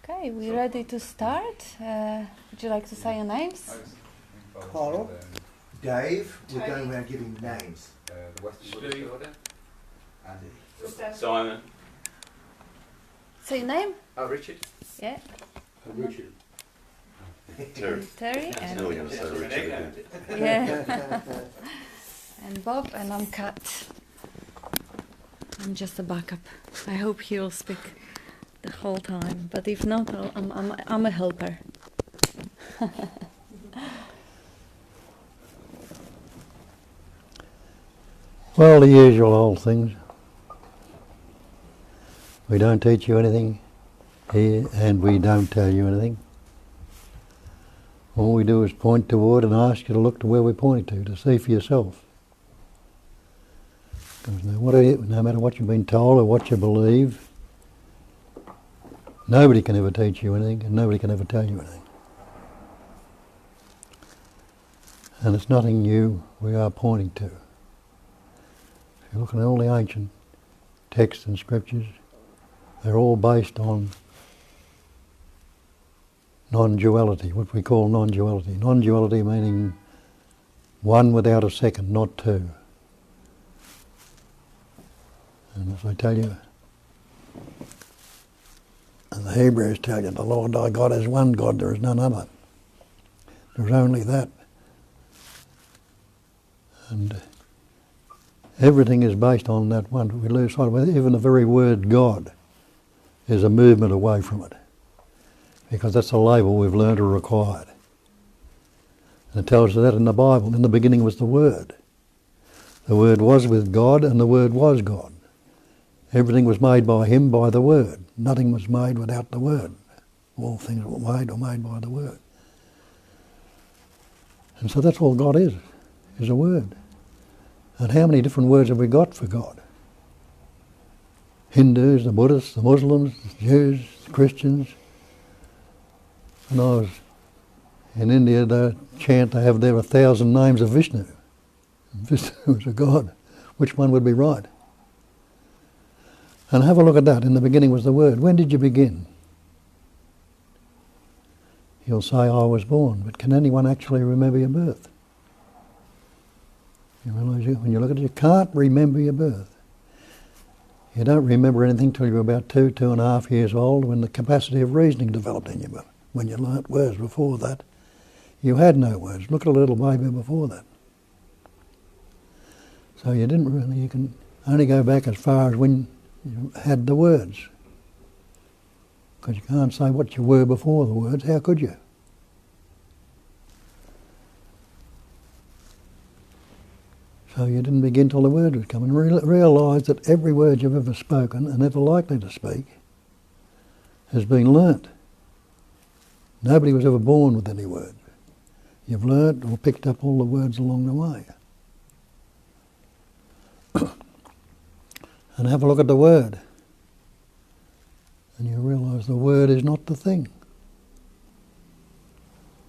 Okay, we ready to start? Would you like to say your names? Carl, Dave, we're going around giving names. Steve. Andy. Simon. Say your name? Richard. Yeah. Richard. Terry. Still And going to say Richard again. yeah. And Bob, and I'm Kat. I'm just a backup. I hope he'll speak the whole time, but if not, I'm a helper. Well, the usual old things. We don't teach you anything here, and we don't tell you anything. All we do is point toward and ask you to look to where we're pointing to see for yourself. Because no matter what you've been told or what you believe, nobody can ever teach you anything, and nobody can ever tell you anything. And it's nothing new we are pointing to. If you look at all the ancient texts and scriptures, they're all based on non-duality, what we call non-duality. Non-duality meaning one without a second, not two. And as I tell you, and the Hebrews tell you, the Lord thy God is one God, there is none other. There's only that. And everything is based on that one. We lose sight of it. Even the very word God is a movement away from it, because that's a label we've learned or acquired. And it tells us that in the Bible. In the beginning was the Word. The Word was with God, and the Word was God. Everything was made by Him, by the Word. Nothing was made without the Word. All things were made by the Word. And so that's all God is a Word. And how many different words have we got for God? Hindus, the Buddhists, the Muslims, the Jews, the Christians. When I was in India, they chant they have there 1,000 names of Vishnu. Vishnu is a God. Which one would be right? And have a look at that. In the beginning was the Word. When did you begin? You'll say, I was born. But can anyone actually remember your birth? You realise when you look at it, you can't remember your birth. You don't remember anything till you're about 2.5 years old, when the capacity of reasoning developed in you. But when you learnt words before that, you had no words. Look at a little baby before that. So you can only go back as far as when you had the words. Because you can't say what you were before the words. How could you? So you didn't begin till the word was coming. Realise that every word you've ever spoken and ever likely to speak has been learnt. Nobody was ever born with any word. You've learnt or picked up all the words along the way. And have a look at the word. And you realise the word is not the thing.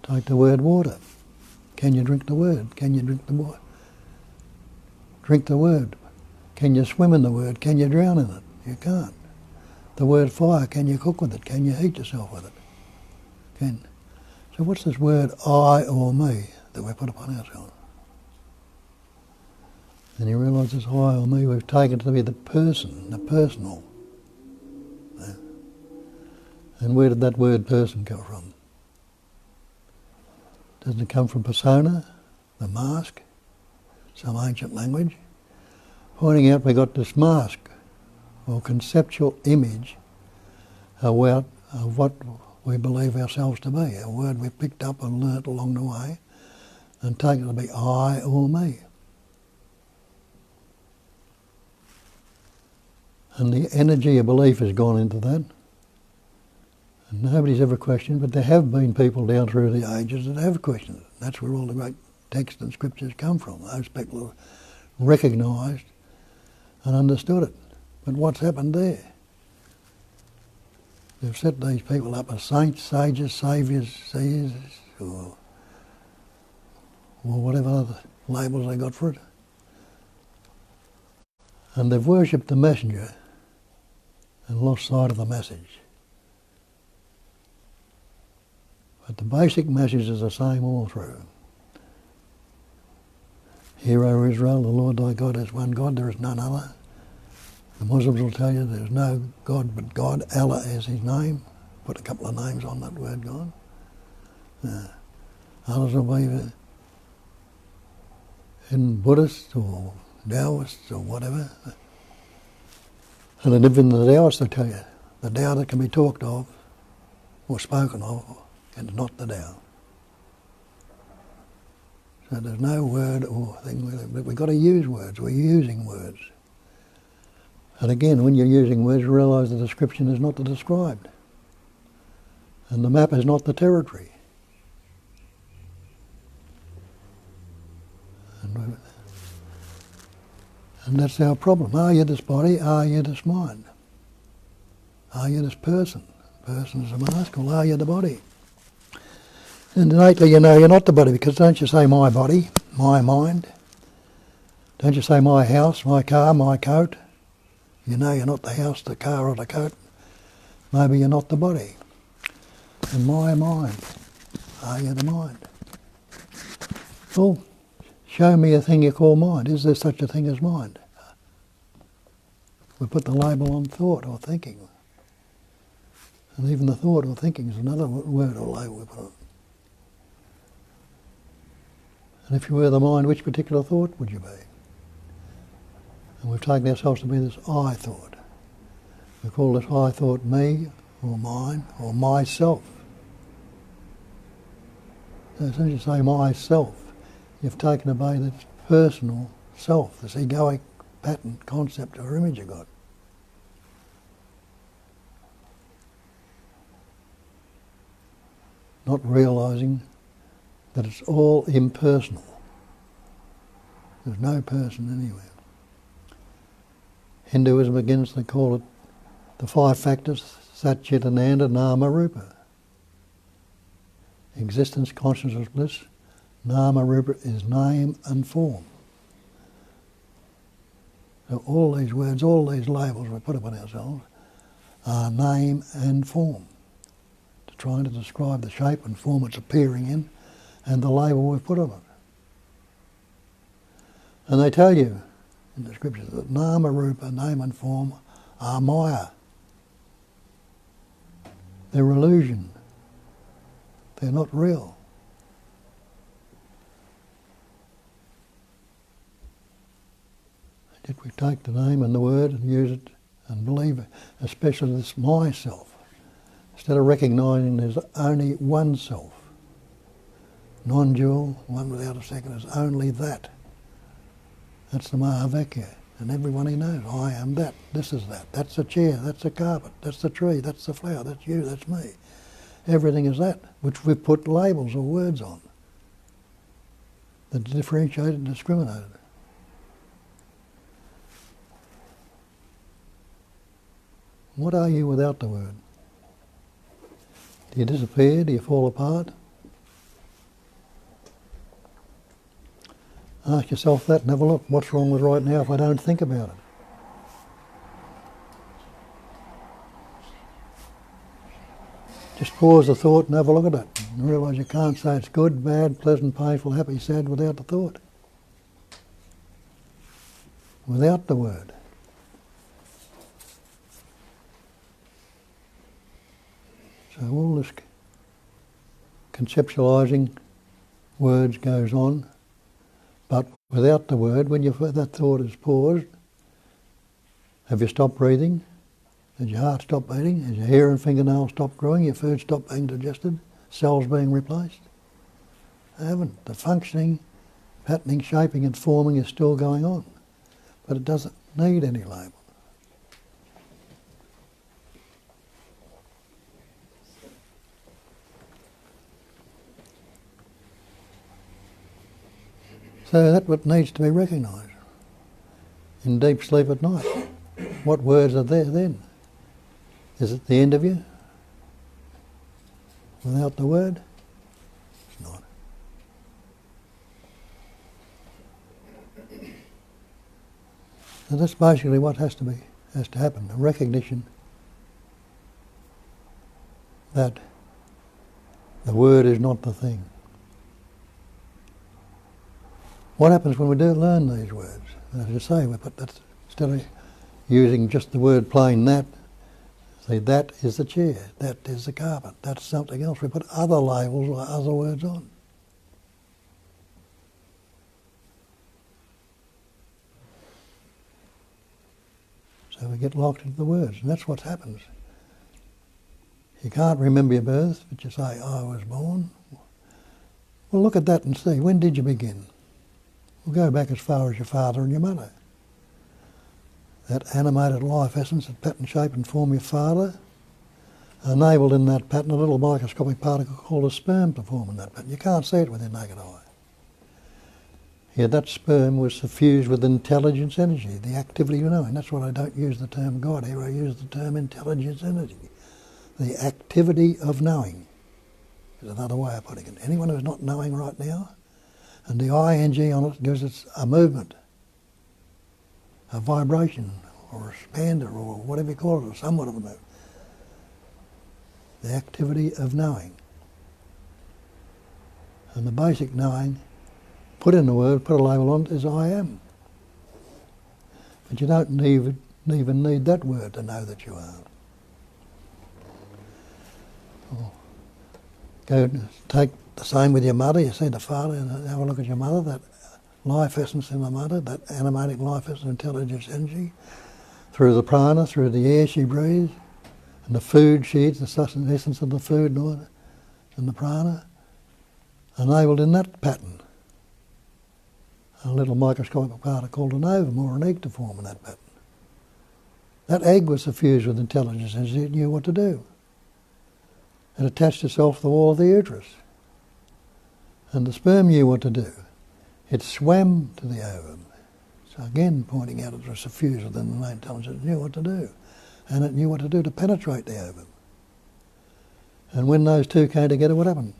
Take the word water. Can you drink the word? Can you drink the water? Drink the word. Can you swim in the word? Can you drown in it? You can't. The word fire, can you cook with it? Can you heat yourself with it? So what's this word I or me that we put upon ourselves? And you realise this I or me, we've taken to be the person, the personal. Yeah. And where did that word person come from? Doesn't it come from persona, the mask? Some ancient language, pointing out we got this mask or conceptual image of what we believe ourselves to be, a word we've picked up and learnt along the way and taken to be I or me. And the energy of belief has gone into that. And nobody's ever questioned, but there have been people down through the ages that have questioned it. That's where all the great texts and scriptures come from. Those people have recognised and understood it. But what's happened there? They've set these people up as saints, sages, saviours, seers, or whatever other labels they got for it. And they've worshipped the messenger and lost sight of the message. But the basic message is the same all through. Hear, O Israel, the Lord thy God is one God, there is none other. The Muslims will tell you there is no God but God. Allah is his name. Put a couple of names on that word God. Others will believe in Buddhists or Taoists or whatever. And even the Taoists will tell you the Tao that can be talked of or spoken of is not the Tao. So there's no word or thing, but we've got to use words. We're using words. And again, when you're using words, you realise the description is not the described. And the map is not the territory. And that's our problem. Are you this body? Are you this mind? Are you this person? Person is a mask. Well, are you the body? And innately you know you're not the body, because don't you say my body, my mind? Don't you say my house, my car, my coat? You know you're not the house, the car or the coat. Maybe you're not the body. And my mind. Are you the mind? Well, show me a thing you call mind. Is there such a thing as mind? We put the label on thought or thinking. And even the thought or thinking is another word or label we put on. And if you were the mind, which particular thought would you be? And we've taken ourselves to be this I thought. We call this I thought me, or mine, or myself. So as soon as you say myself, you've taken away this personal self, this egoic pattern, concept or image you've got. Not realising that it's all impersonal. There's no person anywhere. Hinduism begins to call it the 5 factors, Sat, Chit, Ananda, Nama, Rupa. Existence, consciousness, bliss. Nama, Rupa is name and form. So all these words, all these labels we put upon ourselves are name and form, to trying to describe the shape and form it's appearing in and the label we've put on it. And they tell you in the scriptures that Nama, Rupa, name and form are Maya. They're illusion. They're not real. Yet we take the name and the word and use it and believe it, especially this myself, instead of recognising there's only one self. Non-dual, one without a second, is only that. That's the Mahavakya, and everyone he knows, I am that, this is that, that's a chair, that's a carpet, that's the tree, that's the flower, that's you, that's me. Everything is that, which we've put labels or words on that differentiate and discriminate it. What are you without the word? Do you disappear? Do you fall apart? Ask yourself that and have a look. What's wrong with right now if I don't think about it? Just pause the thought and have a look at it and realise you can't say it's good, bad, pleasant, painful, happy, sad without the thought. Without the word. So all this conceptualising words goes on, but without the word, when that thought is paused, have you stopped breathing? Has your heart stopped beating? Has your hair and fingernails stopped growing? Your food stopped being digested? Cells being replaced? They haven't. The functioning, patterning, shaping and forming is still going on, but it doesn't need any label. So that's what needs to be recognised. In deep sleep at night, what words are there then? Is it the end of you? Without the word? It's not. So that's basically what has to happen, a recognition that the word is not the thing. What happens when we do learn these words? As you say, we put that, instead of using just the word plain that, say that is the chair, that is the carpet, that's something else. We put other labels or other words on. So we get locked into the words, and that's what happens. You can't remember your birth, but you say, I was born. Well, look at that and see, when did you begin? We'll go back as far as your father and your mother. That animated life essence, that pattern, shape and form your father, enabled in that pattern a little microscopic particle called a sperm to form in that pattern. You can't see it with your naked eye. Yet that sperm was suffused with intelligence energy, the activity of knowing. That's why I don't use the term God here, I use the term intelligence energy. The activity of knowing is another way of putting it. Anyone who's not knowing right now, and the ing on it gives it a movement, a vibration, or a expander, or whatever you call it, or somewhat of a movement. The activity of knowing. And the basic knowing, put in the word, put a label on it, is I am. But you don't even need that word to know that you are. Go take the same with your mother. You see the father, and have a look at your mother, that life essence in the mother, that animating life essence, intelligence, energy, through the prana, through the air she breathes, and the food she eats, the sustenance essence of the food and the prana, enabled in that pattern. A little microscopic particle called an ovum or an egg to form in that pattern. That egg was suffused with intelligence energy. It knew what to do. It attached itself to the wall of the uterus. And the sperm knew what to do. It swam to the ovum. So again, pointing out it was suffused within the intelligence, it knew what to do. And it knew what to do to penetrate the ovum. And when those two came together, what happened?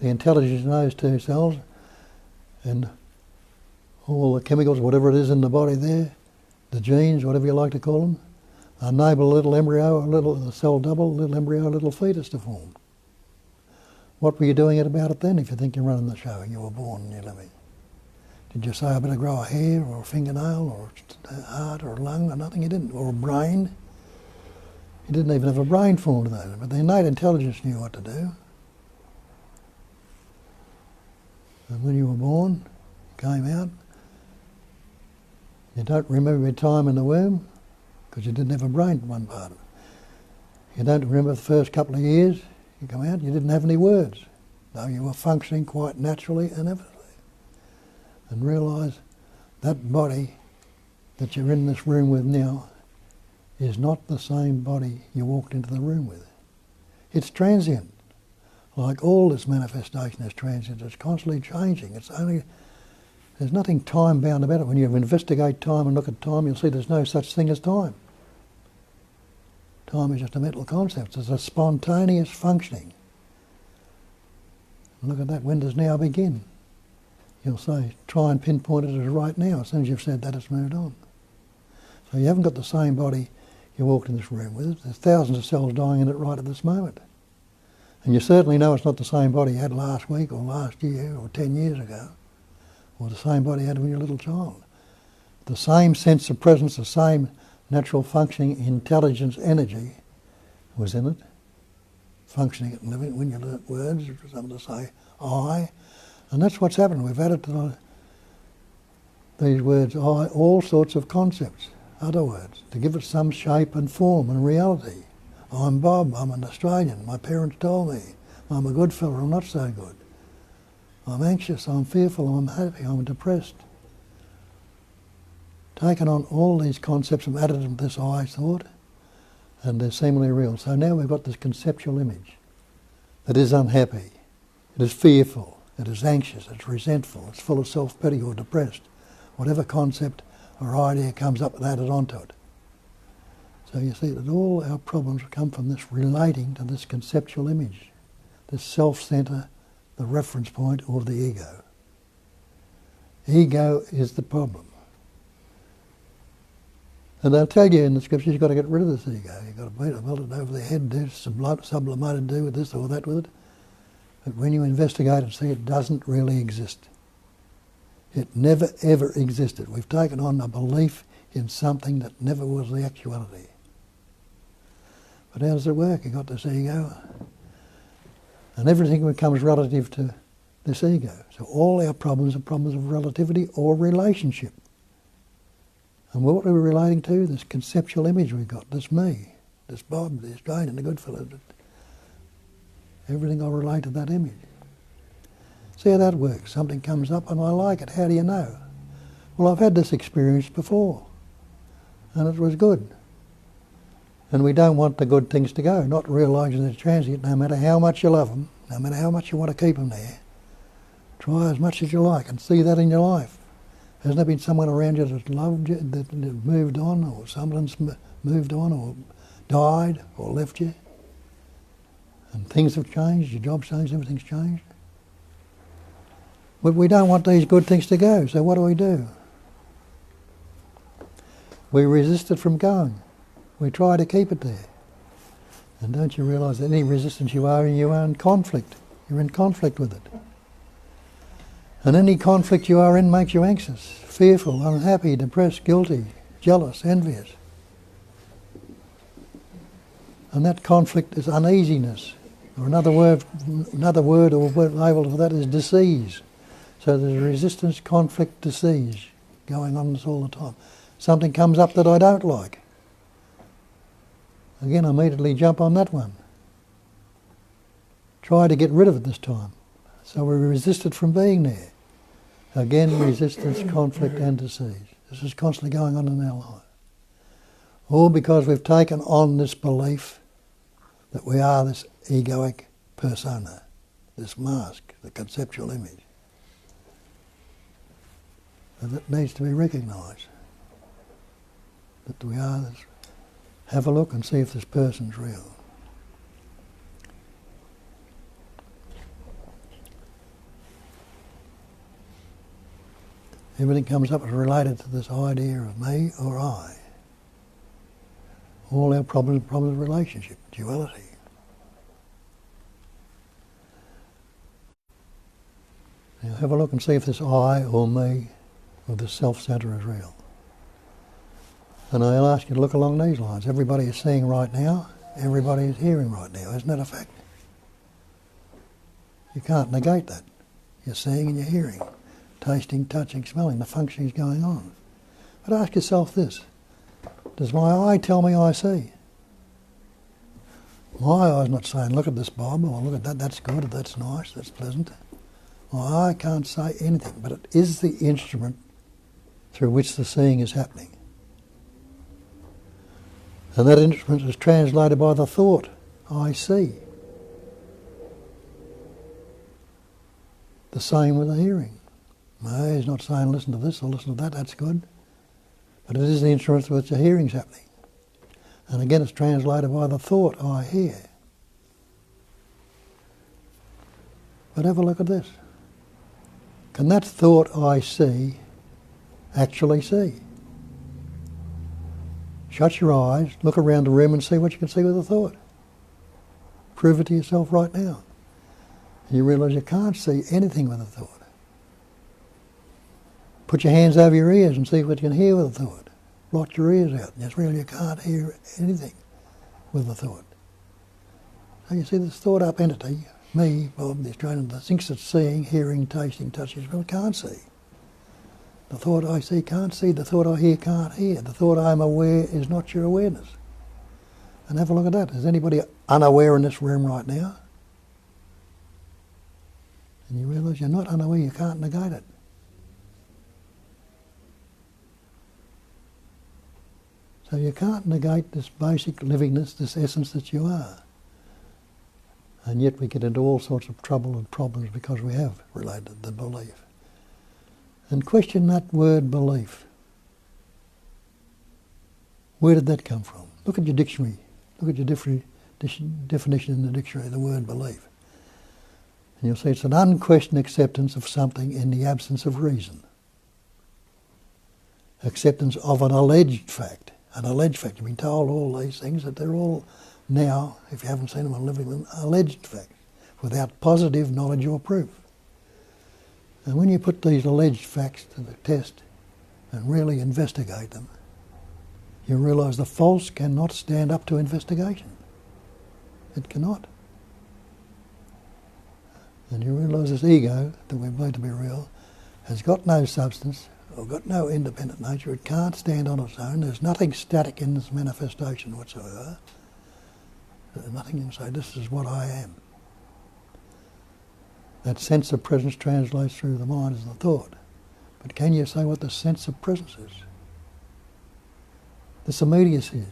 The intelligence in those two cells and all the chemicals, whatever it is in the body there, the genes, whatever you like to call them, enable a little embryo, a cell double, a little embryo, a little fetus to form. What were you doing about it then if you think you're running the show and you were born and you're living? Did you say I better grow a hair or a fingernail or a heart or a lung or nothing? You didn't. Or a brain? You didn't even have a brain formed then, but the innate intelligence knew what to do. And when you were born, you came out, you don't remember your time in the womb because you didn't have a brain in one part of it. You don't remember the first couple of years you come out, you didn't have any words, though you were functioning quite naturally and everything. And realise that body that you're in this room with now is not the same body you walked into the room with. It's transient. Like all this manifestation is transient, it's constantly changing. There's nothing time-bound about it. When you investigate time and look at time, you'll see there's no such thing as time. Time is just a mental concept. It's a spontaneous functioning. And look at that. When does now begin? You'll say, try and pinpoint it as right now. As soon as you've said that, it's moved on. So you haven't got the same body you walked in this room with. There's thousands of cells dying in it right at this moment. And you certainly know it's not the same body you had last week or last year or 10 years ago, or the same body you had when you were a little child. The same sense of presence, the same natural functioning intelligence energy was in it, functioning and living. When you learnt words, it was able to say I, and that's what's happened. We've added to these words I all sorts of concepts, other words, to give it some shape and form and reality. I'm Bob, I'm an Australian, my parents told me. I'm a good fella, I'm not so good. I'm anxious, I'm fearful, I'm happy, I'm depressed. Taken on all these concepts and added them to this I thought, and they're seemingly real. So now we've got this conceptual image that is unhappy, it is fearful, it is anxious, it's resentful, it's full of self-pity or depressed. Whatever concept or idea comes up and added onto it. So you see that all our problems come from this relating to this conceptual image, this self-centre, the reference point, or the ego. Ego is the problem. And they'll tell you in the scriptures you've got to get rid of this ego. You've got to beat it, melt it over the head, do sublimate it, do with this or that with it. But when you investigate and see it doesn't really exist. It never ever existed. We've taken on a belief in something that never was the actuality. But how does it work? You've got this ego. And everything becomes relative to this ego. So all our problems are problems of relativity or relationship. And what are we relating to? This conceptual image we've got, this me, this Bob, this Jane and the good fellow. Everything I relate to that image. See how that works. Something comes up and I like it. How do you know? Well, I've had this experience before and it was good. And we don't want the good things to go, not realising they're transient, no matter how much you love them, no matter how much you want to keep them there. Try as much as you like and see that in your life. Hasn't there been someone around you that loved you, that moved on, or someone's moved on, or died, or left you? And things have changed, your job's changed, everything's changed. But we don't want these good things to go, so what do? We resist it from going. We try to keep it there. And don't you realise that any resistance you are in conflict. You're in conflict with it. And any conflict you are in makes you anxious, fearful, unhappy, depressed, guilty, jealous, envious. And that conflict is uneasiness. Or another word or word label for that is disease. So there's resistance, conflict, disease going on this all the time. Something comes up that I don't like. Again, I immediately jump on that one. Try to get rid of it this time. So we resist it from being there. Again, resistance, conflict and disease. This is constantly going on in our life. All because we've taken on this belief that we are this egoic persona, this mask, the conceptual image. And it needs to be recognised that we are this. Have a look and see if this person's real. Everything comes up as related to this idea of me or I. All our problems of relationship, duality. Now have a look and see if this I or me or this self-centre is real. And I'll ask you to look along these lines. Everybody is seeing right now, everybody is hearing right now. Isn't that a fact? You can't negate that. You're seeing and you're hearing, tasting, touching, smelling, the functioning is going on. But ask yourself this, does my eye tell me I see? My eye's not saying, look at this Bob, or look at that, that's good, or that's nice, that's pleasant. My eye can't say anything, but it is the instrument through which the seeing is happening. And that instrument is translated by the thought, I see. The same with the hearing. No, he's not saying listen to this or listen to that, that's good. But it is the instrument through which the hearing's happening. And again it's translated by the thought, I hear. But have a look at this. Can that thought I see actually see? Shut your eyes, look around the room and see what you can see with a thought. Prove it to yourself right now. And you realise you can't see anything with a thought. Put your hands over your ears and see what you can hear with a thought. Blot your ears out. And you really can't hear anything with a thought. So you see this thought up entity, me, Bob, the Australian, that thinks it's seeing, hearing, tasting, touching, but can't see. The thought I see can't see, the thought I hear can't hear. The thought I'm aware is not your awareness. And have a look at that. Is anybody unaware in this room right now? And you realise you're not unaware, you can't negate it. So you can't negate this basic livingness, this essence that you are. And yet we get into all sorts of trouble and problems because we have related the belief. And question that word belief. Where did that come from? Look at your dictionary. Look at your definition in the dictionary of the word belief. And you'll see it's an unquestioned acceptance of something in the absence of reason. Acceptance of an alleged fact. an alleged fact. You've been told all these things, that they're all now, if you haven't seen them and living them, alleged facts, without positive knowledge or proof. And when you put these alleged facts to the test and really investigate them, you realise the false cannot stand up to investigation. It cannot. And you realise this ego that we believe to be real has got no substance or got no independent nature. It can't stand on its own. There's nothing static in this manifestation whatsoever. There's nothing you can say, this is what I am. That sense of presence translates through the mind as the thought. But can you say what the sense of presence is? This immediacy is.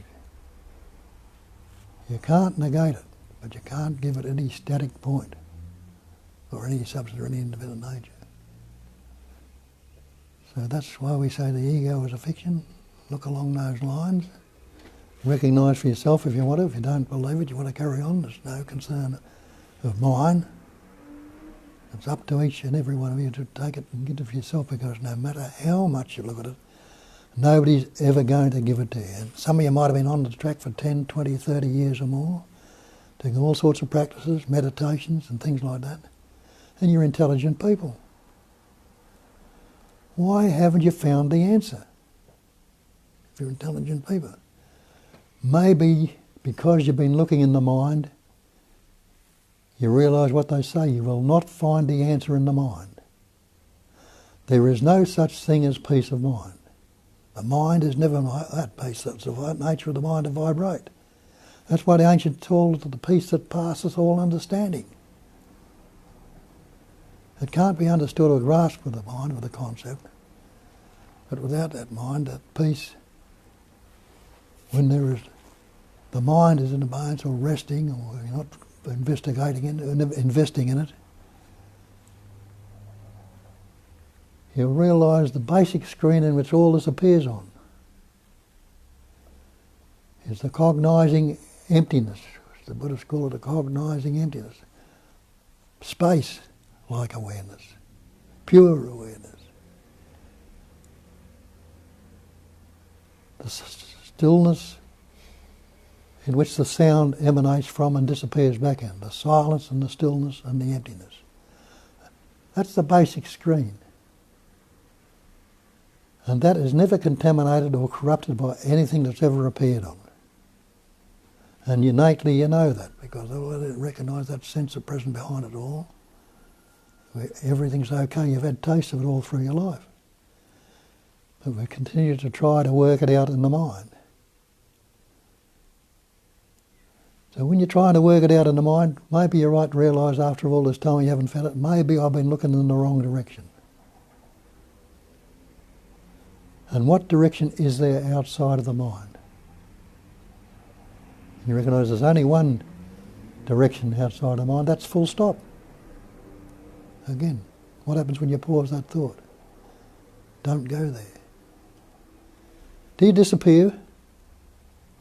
You can't negate it, but you can't give it any static point or any substance or any independent nature. So that's why we say the ego is a fiction. Look along those lines. Recognise for yourself if you want to. If you don't believe it, you want to carry on. There's no concern of mine. It's up to each and every one of you to take it and get it for yourself, because no matter how much you look at it, nobody's ever going to give it to you. And some of you might have been on the track for 10, 20, 30 years or more, doing all sorts of practices, meditations and things like that. And you're intelligent people. Why haven't you found the answer? If you're intelligent people. Maybe because you've been looking in the mind, you realise what they say, you will not find the answer in the mind. There is no such thing as peace of mind. The mind is never that peace. That's the nature of the mind to vibrate. That's why the ancients called it the peace that passeth all understanding. It can't be understood or grasped with the mind, with the concept. But without that mind, that peace, when there is, the mind is in abeyance or resting, or you're not investigating it, investing in it, you'll realise the basic screen in which all this appears on is the cognising emptiness. The Buddhists call it a cognising emptiness. Space-like awareness, pure awareness. The stillness in which the sound emanates from and disappears back in. The silence and the stillness and the emptiness. That's the basic screen. And that is never contaminated or corrupted by anything that's ever appeared on it. And innately you know that, because I recognise that sense of presence behind it all, where everything's okay. You've had taste of it all through your life. But we continue to try to work it out in the mind. So when you're trying to work it out in the mind, maybe you're right to realise after all this time you haven't found it, maybe I've been looking in the wrong direction. And what direction is there outside of the mind? You recognise there's only one direction outside of the mind, that's full stop. Again, what happens when you pause that thought? Don't go there. Do you disappear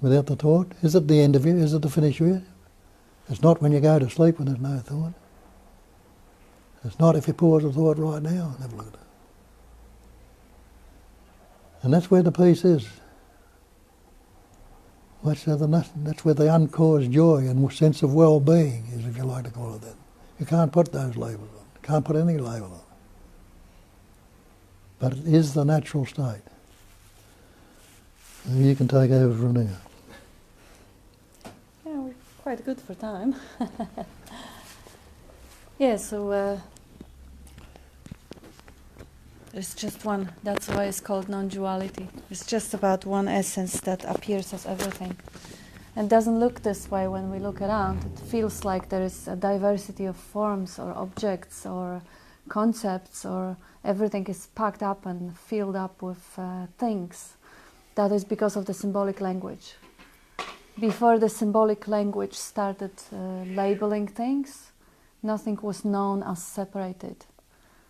without the thought? Is it the end of you? Is it the finish of you? It's not when you go to sleep when there's no thought. It's not if you pause the thought right now and have a look at it. And that's where the peace is. That's where the uncaused joy and sense of well-being is, if you like to call it that. You can't put those labels on. You can't put any label on. But it is the natural state. You can take over from there. Yeah, we're quite good for time. Yeah, so it's just one, that's why it's called non-duality. It's just about one essence that appears as everything. It doesn't look this way when we look around. It feels like there is a diversity of forms or objects or concepts, or everything is packed up and filled up with things. That is because of the symbolic language. Before the symbolic language started labeling things, nothing was known as separated.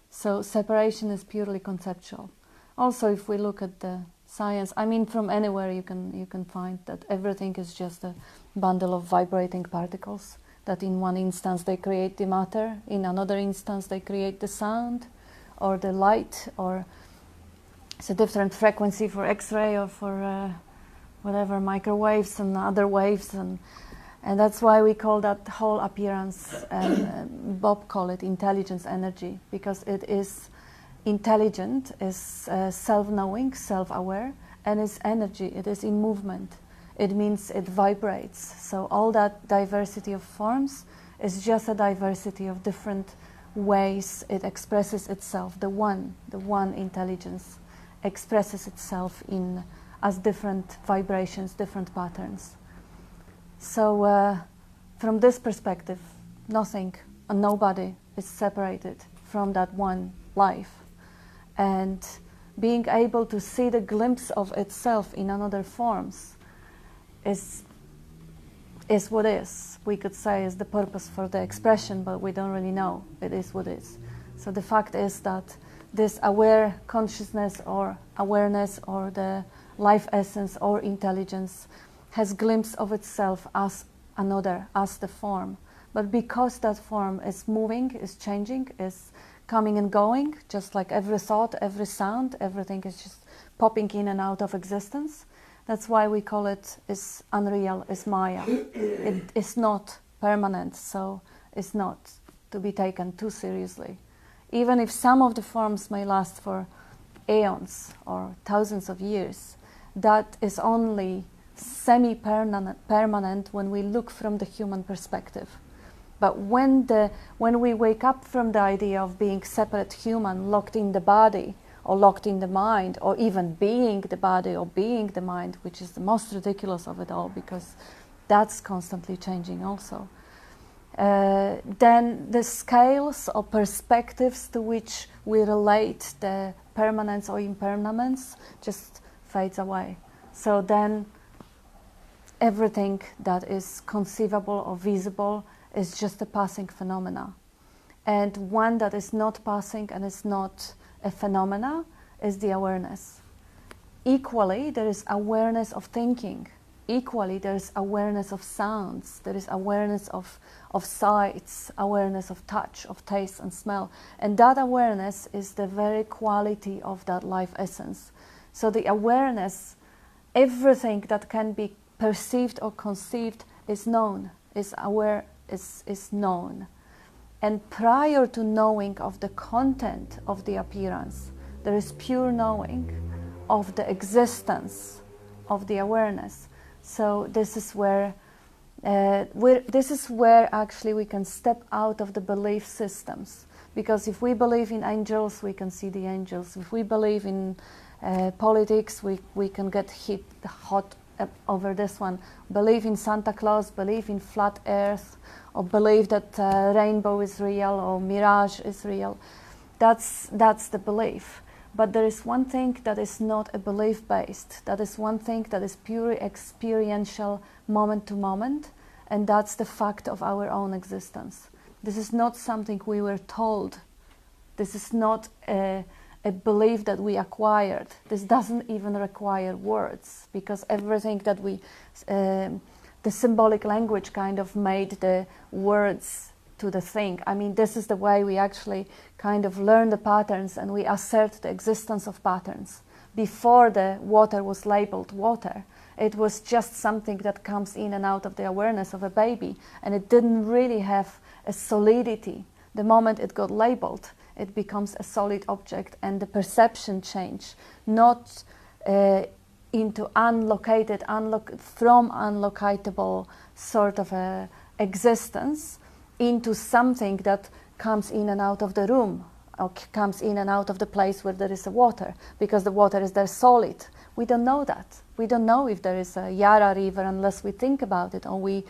So separation is purely conceptual. Also, if we look at the science, I mean, from anywhere you can find that everything is just a bundle of vibrating particles, that in one instance they create the matter, in another instance they create the sound or the light, or it's a different frequency for X-ray or for whatever, microwaves and other waves, and that's why we call that whole appearance, Bob called it intelligence energy, because it is intelligent, is self-knowing, self-aware, and is energy, it is in movement. It means it vibrates. So all that diversity of forms is just a diversity of different ways it expresses itself. The one intelligence expresses itself in as different vibrations, different patterns. So from this perspective, nothing and nobody is separated from that one life. And being able to see the glimpse of itself in another forms is what is. We could say is the purpose for the expression, but we don't really know. It is what is. So the fact is that this aware consciousness or awareness or the life essence or intelligence has glimpse of itself as another, as the form. But because that form is moving, is changing, is coming and going, just like every thought, every sound, everything is just popping in and out of existence. That's why we call it is unreal, is Maya. It is not permanent, so it's not to be taken too seriously. Even if some of the forms may last for aeons or thousands of years, that is only semi-permanent when we look from the human perspective. But when we wake up from the idea of being separate human, locked in the body, or locked in the mind, or even being the body or being the mind, which is the most ridiculous of it all, because that's constantly changing also, then the scales or perspectives to which we relate the permanence or impermanence just fades away. So then everything that is conceivable or visible is just a passing phenomena. And one that is not passing and is not a phenomena is the awareness. Equally, there is awareness of thinking. Equally, there is awareness of sounds. There is awareness of sights, awareness of touch, of taste and smell. And that awareness is the very quality of that life essence. So the awareness, everything that can be perceived or conceived is known, is aware, is known. And prior to knowing of the content of the appearance, there is pure knowing of the existence of the awareness. So this is where actually we can step out of the belief systems. Because if we believe in angels, we can see the angels. If we believe in politics, we can get hot over this one. Believe in Santa Claus, believe in flat earth, or believe that rainbow is real or mirage is real. That's the belief. But there is one thing that is not a belief based. That is one thing that is purely experiential, moment to moment, and that's the fact of our own existence. This is not something we were told. This is not a belief that we acquired. This doesn't even require words, because everything that the symbolic language kind of made the words to the thing. I mean, this is the way we actually kind of learn the patterns, and we assert the existence of patterns. Before the water was labeled water, it was just something that comes in and out of the awareness of a baby, and it didn't really have a solidity. The moment it got labeled, it becomes a solid object, and the perception change, not into from unlocatable sort of a existence, into something that comes in and out of the room, or comes in and out of the place where there is a water, because the water is there solid. We don't know that. We don't know if there is a Yara river unless we think about it, or we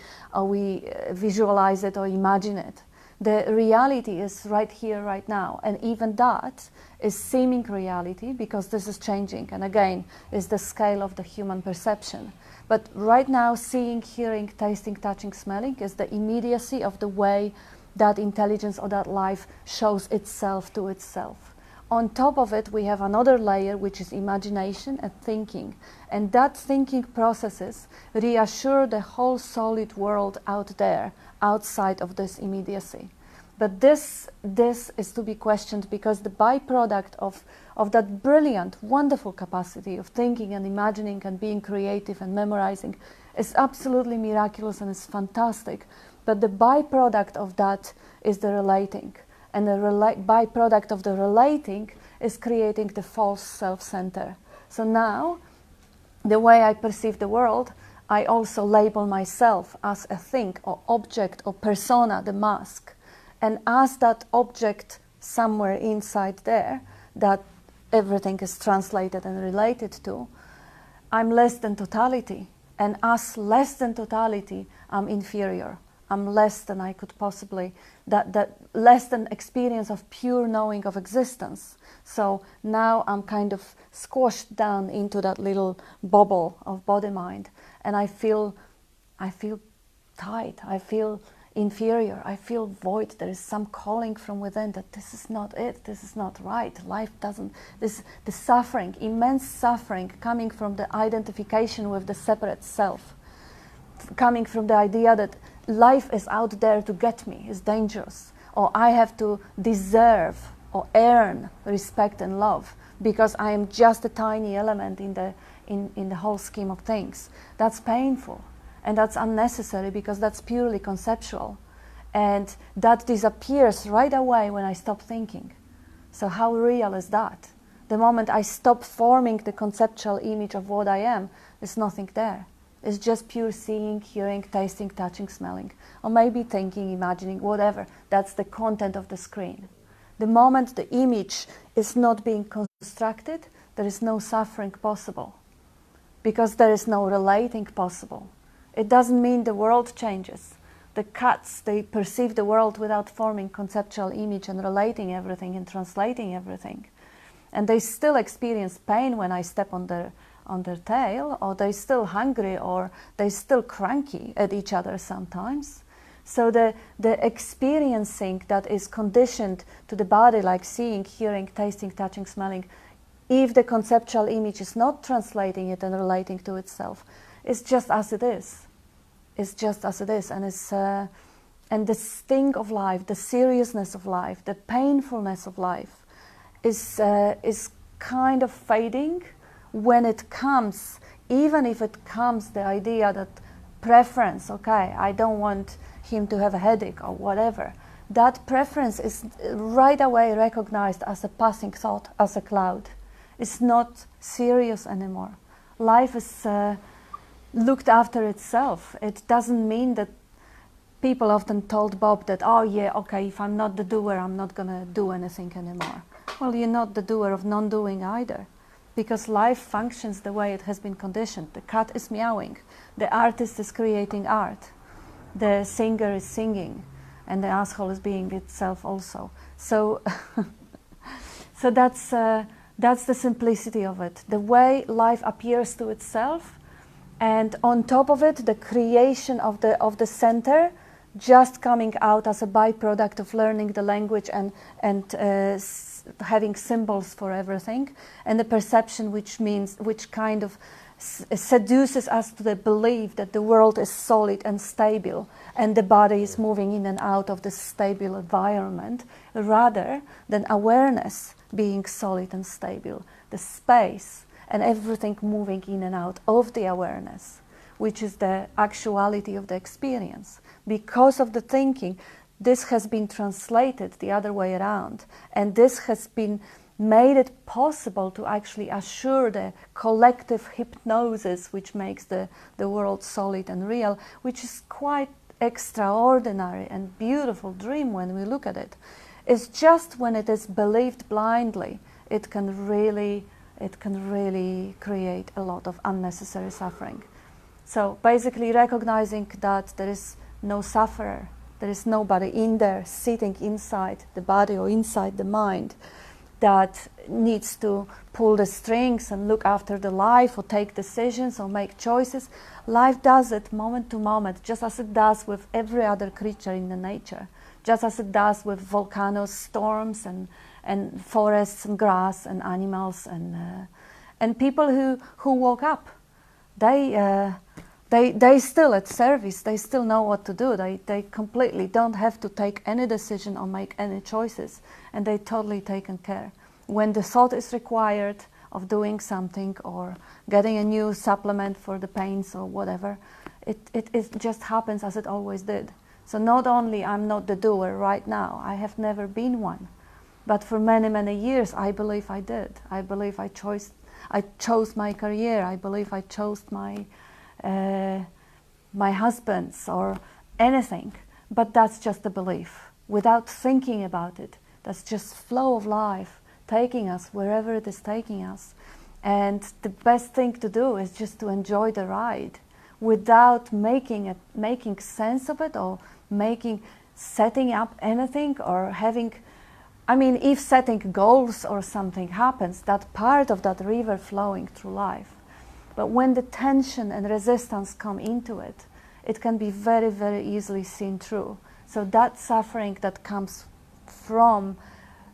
visualize it or imagine it. The reality is right here, right now, and even that is seeming reality, because this is changing, and again, is the scale of the human perception. But right now, seeing, hearing, tasting, touching, smelling is the immediacy of the way that intelligence or that life shows itself to itself. On top of it, we have another layer, which is imagination and thinking. And that thinking processes reassure the whole solid world out there, outside of this immediacy. But this is to be questioned, because the byproduct of that brilliant, wonderful capacity of thinking and imagining and being creative and memorizing is absolutely miraculous and is fantastic. But the byproduct of that is the relating. And the byproduct of the relating is creating the false self-center. So now, the way I perceive the world, I also label myself as a thing or object or persona, the mask. And as that object somewhere inside there, that everything is translated and related to, I'm less than totality. And as less than totality, I'm inferior. I'm less than I could possibly, that less than experience of pure knowing of existence. So now I'm kind of squashed down into that little bubble of body-mind, and I feel tight, I feel inferior, I feel void. There is some calling from within that this is not it, this is not right, life doesn't, the suffering, immense suffering coming from the identification with the separate self, coming from the idea that life is out there to get me, is dangerous, or I have to deserve or earn respect and love because I am just a tiny element in the whole scheme of things. That's painful, and that's unnecessary, because that's purely conceptual, and that disappears right away when I stop thinking. So how real is that? The moment I stop forming the conceptual image of what I am, there's nothing there. It's just pure seeing, hearing, tasting, touching, smelling, or maybe thinking, imagining, whatever. That's the content of the screen. The moment the image is not being constructed, there is no suffering possible, because there is no relating possible. It doesn't mean the world changes. The cats, they perceive the world without forming conceptual image and relating everything and translating everything. And they still experience pain when I step on their tail, or they're still hungry, or they're still cranky at each other sometimes. So the experiencing that is conditioned to the body, like seeing, hearing, tasting, touching, smelling, if the conceptual image is not translating it and relating to itself, it's just as it is. It's just as it is. And the sting of life, the seriousness of life, the painfulness of life is kind of fading when it comes, even if it comes the idea that preference, okay, I don't want him to have a headache or whatever, that preference is right away recognized as a passing thought, as a cloud. It's not serious anymore. Life is looked after itself. It doesn't mean that people often told Bob that, oh yeah, okay, if I'm not the doer, I'm not going to do anything anymore. Well, you're not the doer of non-doing either, because life functions the way it has been conditioned. The cat is meowing, the artist is creating art, the singer is singing, and the asshole is being itself also. So, so that's the simplicity of it. The way life appears to itself, and on top of it, the creation of the center, just coming out as a byproduct of learning the language and having symbols for everything, and the perception which kind of seduces us to the belief that the world is solid and stable, and the body is moving in and out of this stable environment, rather than awareness being solid and stable, the space and everything moving in and out of the awareness, which is the actuality of the experience. Because of the thinking, this has been translated the other way around, and this has been made it possible to actually assure the collective hypnosis which makes the world solid and real, which is quite extraordinary and beautiful dream when we look at it. It's just when it is believed blindly, it can really create a lot of unnecessary suffering. So basically recognizing that there is no sufferer, there is nobody in there sitting inside the body or inside the mind that needs to pull the strings and look after the life or take decisions or make choices. Life does it moment to moment, just as it does with every other creature in the nature, just as it does with volcanoes, storms, and forests and grass and animals and people who woke up. They they still at service, they still know what to do. They completely don't have to take any decision or make any choices, and they totally taken care. When the thought is required of doing something or getting a new supplement for the pains or whatever, it just happens as it always did. So not only I'm not the doer right now, I have never been one, but for many, many years I believe I did. I believe I chose my career. I believe I chose my husband's or anything. But that's just a belief, without thinking about it. That's just flow of life taking us wherever it is taking us. And the best thing to do is just to enjoy the ride without making sense of it or setting up anything or having, I mean, if setting goals or something happens, that part of that river flowing through life. But when the tension and resistance come into it, it can be very, very easily seen through. So that suffering that comes from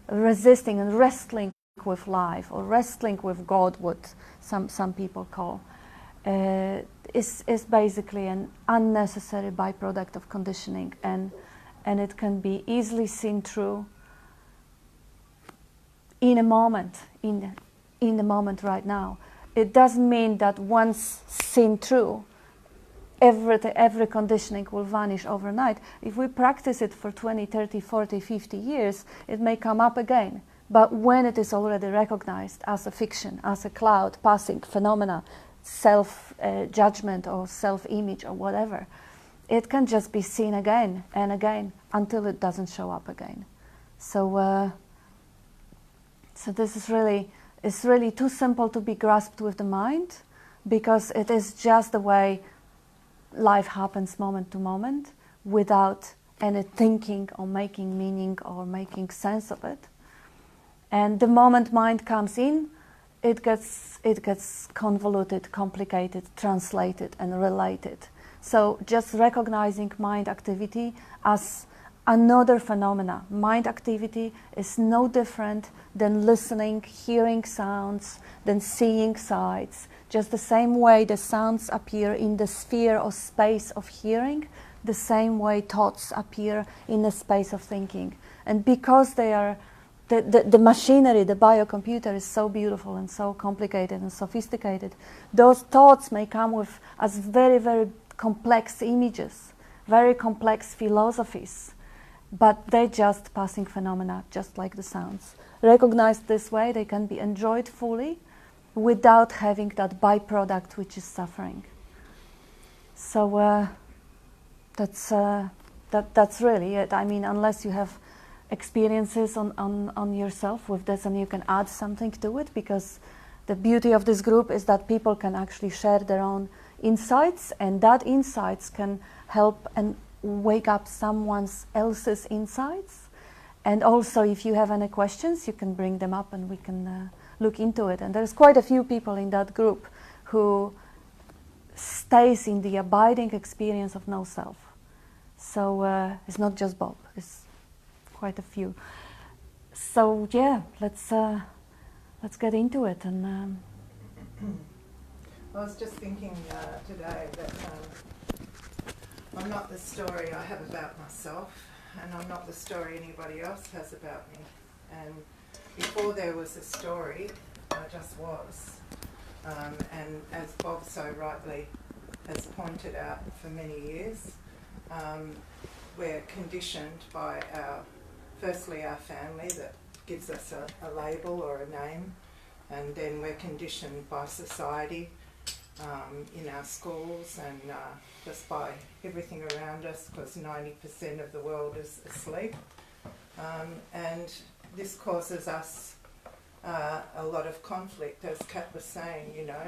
resisting and wrestling with life or wrestling with God, what some people call, is basically an unnecessary byproduct of conditioning, and it can be easily seen through in a moment, in the moment right now. It doesn't mean that once seen through, every conditioning will vanish overnight. If we practice it for 20, 30, 40, 50 years, it may come up again. But when it is already recognized as a fiction, as a cloud, passing phenomena, self-judgment or self-image or whatever, it can just be seen again and again until it doesn't show up again. So this is it's really too simple to be grasped with the mind, because it is just the way life happens moment to moment without any thinking or making meaning or making sense of it. And the moment mind comes in, it gets convoluted, complicated, translated and related. So just recognizing mind activity as another phenomena. Mind activity is no different than listening, hearing sounds, than seeing sights. Just the same way the sounds appear in the sphere or space of hearing, the same way thoughts appear in the space of thinking. And because they are, the machinery, the biocomputer is so beautiful and so complicated and sophisticated, those thoughts may come with as very, very complex images, very complex philosophies, but they're just passing phenomena, just like the sounds. Recognized this way, they can be enjoyed fully without having that byproduct, which is suffering. So that's really it. I mean, unless you have experiences on yourself with this and you can add something to it, because the beauty of this group is that people can actually share their own insights, and that insights can help and wake up someone else's insights. And also, if you have any questions, you can bring them up and we can look into it. And there's quite a few people in that group who stays in the abiding experience of no self. So it's not just Bob, it's quite a few. So yeah, let's get into it. And I was just thinking today that I'm not the story I have about myself, and I'm not the story anybody else has about me. And before there was a story, I just was. And as Bob so rightly has pointed out for many years, we're conditioned by firstly our family that gives us a label or a name, and then we're conditioned by society in our schools and just by everything around us, because 90% of the world is asleep. And this causes us a lot of conflict, as Kat was saying, you know,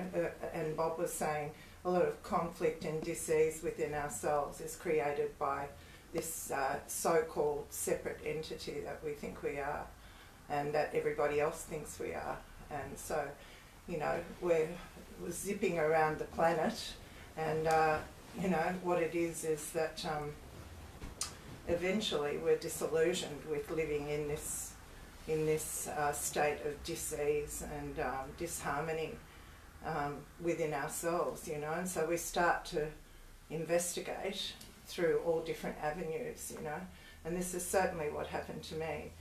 and Bob was saying, a lot of conflict and disease within ourselves is created by this so-called separate entity that we think we are and that everybody else thinks we are. And so, you know, we're zipping around the planet, and you know, what it is that eventually we're disillusioned with living in this state of disease and disharmony within ourselves, you know, and so we start to investigate through all different avenues, you know. And this is certainly what happened to me.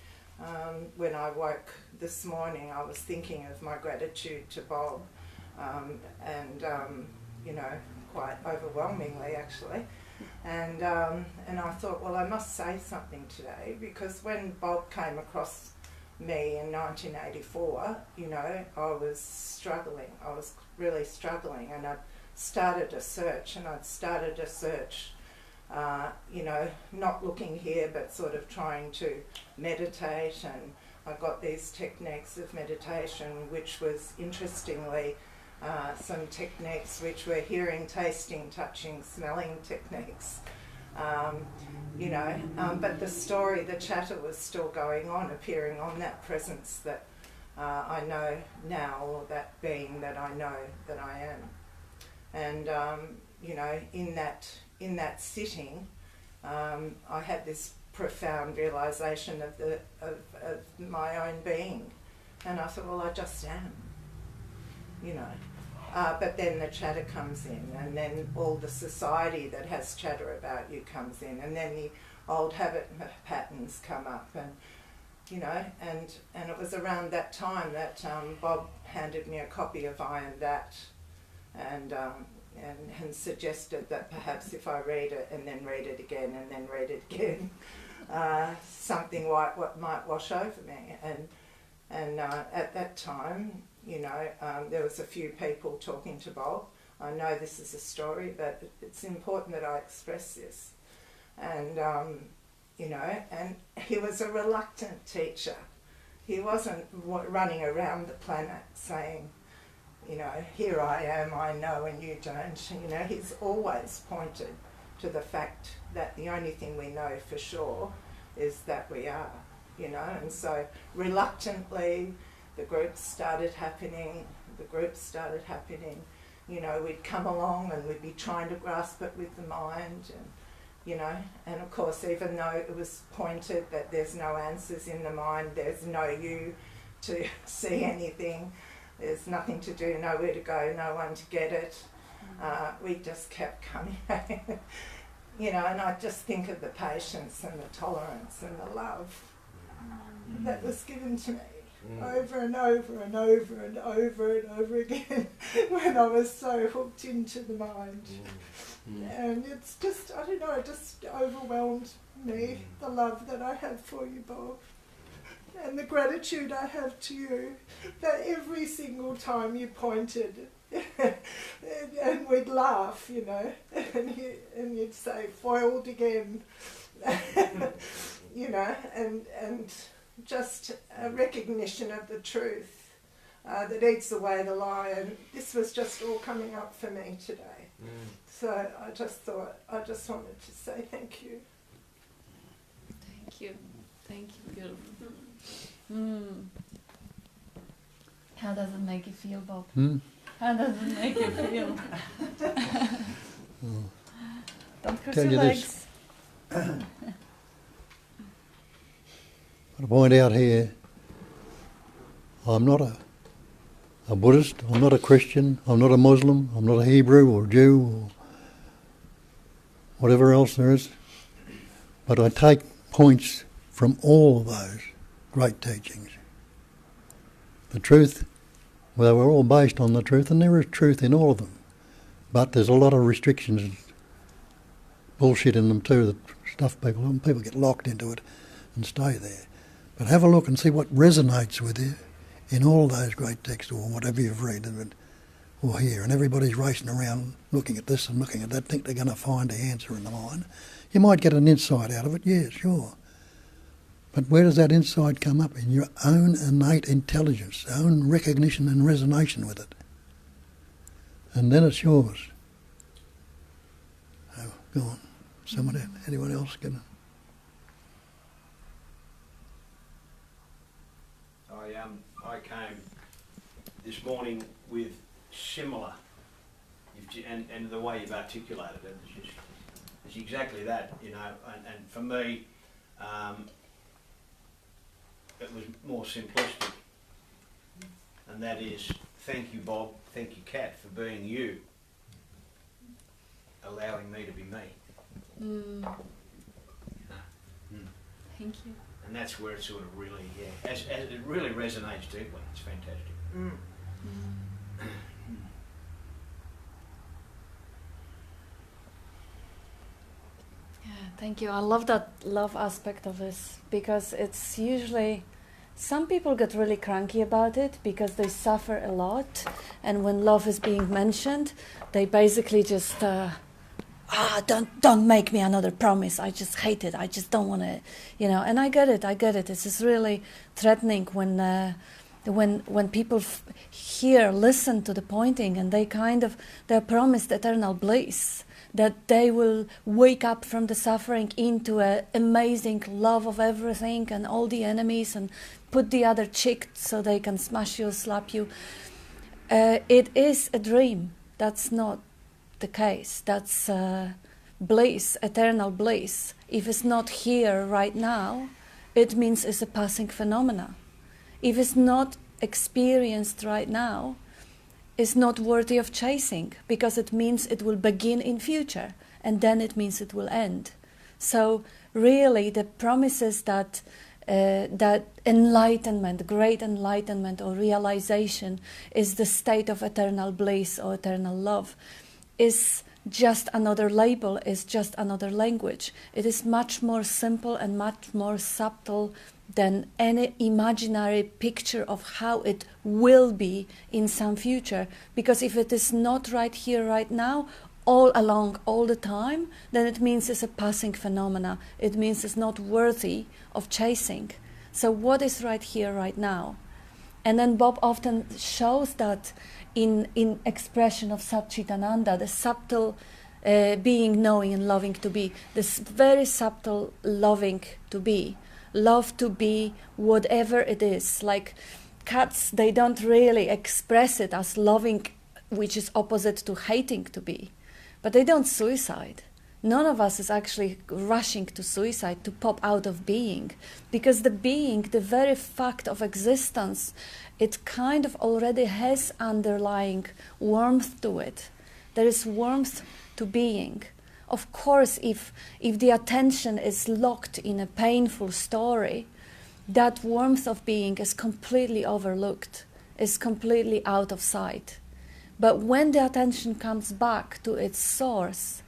When I woke this morning, I was thinking of my gratitude to Bob, you know, quite overwhelmingly actually. And I thought, well, I must say something today, because when Bob came across me in 1984, you know, I was struggling. I was really struggling, and I'd started a search, you know, not looking here, but sort of trying to meditate, and I got these techniques of meditation, which was interestingly some techniques which were hearing, tasting, touching, smelling techniques, you know, but the story, the chatter was still going on, appearing on that presence that I know now, or that being that I know that I am. And, you know, in that sitting, I had this profound realisation of my own being. And I thought, well, I just am, you know. But then the chatter comes in, and then all the society that has chatter about you comes in, and then the old habit patterns come up, and you know, and it was around that time that Bob handed me a copy of I Am That, and suggested that perhaps if I read it and then read it again and then read it again, something like what might wash over me. And at that time, you know, there was a few people talking to Bob. I know this is a story, but it's important that I express this. And, you know, and he was a reluctant teacher. He wasn't running around the planet saying, you know, here I am, I know, and you don't. You know, he's always pointed to the fact that the only thing we know for sure is that we are, you know. And so reluctantly, the groups started happening, you know, we'd come along and we'd be trying to grasp it with the mind, and, you know, and of course, even though it was pointed that there's no answers in the mind, there's no you to see anything, there's nothing to do, nowhere to go, no one to get it, we just kept coming, you know, and I just think of the patience and the tolerance and the love that was given to me. Over and over and over and over and over again when I was so hooked into the mind. And it's just, I don't know, it just overwhelmed me, the love that I have for you, Bob, and the gratitude I have to you, that every single time you pointed and we'd laugh, you know, and you'd say, foiled again, you know, and just a recognition of the truth that eats away the lie, and this was just all coming up for me today. So I just thought, I just wanted to say thank you. Thank you, beautiful. How does it make you feel, Bob? How does it make you feel? Don't cross your legs. To point out here, I'm not a Buddhist, I'm not a Christian, I'm not a Muslim, I'm not a Hebrew or Jew or whatever else there is, but I take points from all of those great teachings. The truth, well, we're all based on the truth, and there is truth in all of them, but there's a lot of restrictions and bullshit in them too that stuff people, and people get locked into it and stay there. But have a look and see what resonates with you in all those great texts, or whatever you've read of it, or hear. And everybody's racing around looking at this and looking at that, think they're going to find the answer in the mind. You might get an insight out of it, yeah, sure. But where does that insight come up? In your own innate intelligence, own recognition and resonation with it. And then it's yours. So, go on. Anyone else going I came this morning with similar, and the way you've articulated it, it's exactly that, you know, and for me, it was more simplistic, and that is, thank you, Bob, thank you, Kat, for being you. allowing me to be me. Mm. You know? Thank you. And that's where it sort of really, as it really resonates deeply. It's fantastic. Mm. Yeah, thank you. I love that love aspect of this, because it's usually, some people get really cranky about it because they suffer a lot, and when love is being mentioned, they basically just don't make me another promise. I just hate it. I just don't want to, And I get it. It's just really threatening when people listen to the pointing, and they're promised eternal bliss, that they will wake up from the suffering into an amazing love of everything and all the enemies, and put the other cheek so they can smash you, slap you. It is a dream. That's not the case. That's bliss, eternal bliss. If it's not here right now, it means it's a passing phenomena. If it's not experienced right now, it's not worthy of chasing, because it means it will begin in future, and then it means it will end. So really, the promises that enlightenment, great enlightenment or realization is the state of eternal bliss or eternal love, is just another label, is just another language. It is much more simple and much more subtle than any imaginary picture of how it will be in some future. Because if it is not right here, right now, all along, all the time, then it means it's a passing phenomena. It means it's not worthy of chasing. So what is right here, right now? And then Bob often shows that in expression of Satchitananda, the subtle being, knowing and loving to be, this very subtle loving to be. Love to be whatever it is. Like cats, they don't really express it as loving, which is opposite to hating to be. But they don't suicide. None of us is actually rushing to suicide, to pop out of being. Because the being, the very fact of existence, it kind of already has underlying warmth to it. There is warmth to being. Of course, if the attention is locked in a painful story, that warmth of being is completely overlooked, is completely out of sight. But when the attention comes back to its source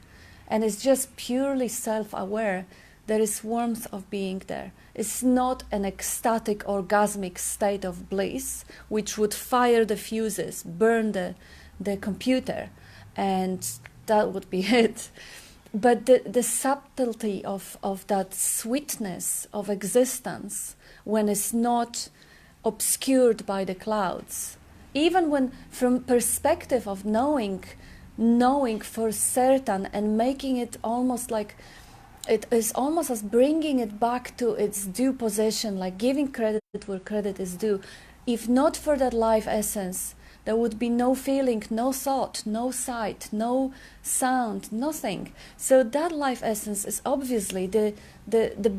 and is just purely self-aware, there is warmth of being there. It's not an ecstatic, orgasmic state of bliss, which would fire the fuses, burn the computer, and that would be it. But the subtlety of that sweetness of existence, when it's not obscured by the clouds, even when from perspective of knowing for certain and making it almost like, it is almost as bringing it back to its due position, like giving credit where credit is due. If not for that life essence, there would be no feeling, no thought, no sight, no sound, nothing. So that life essence is obviously the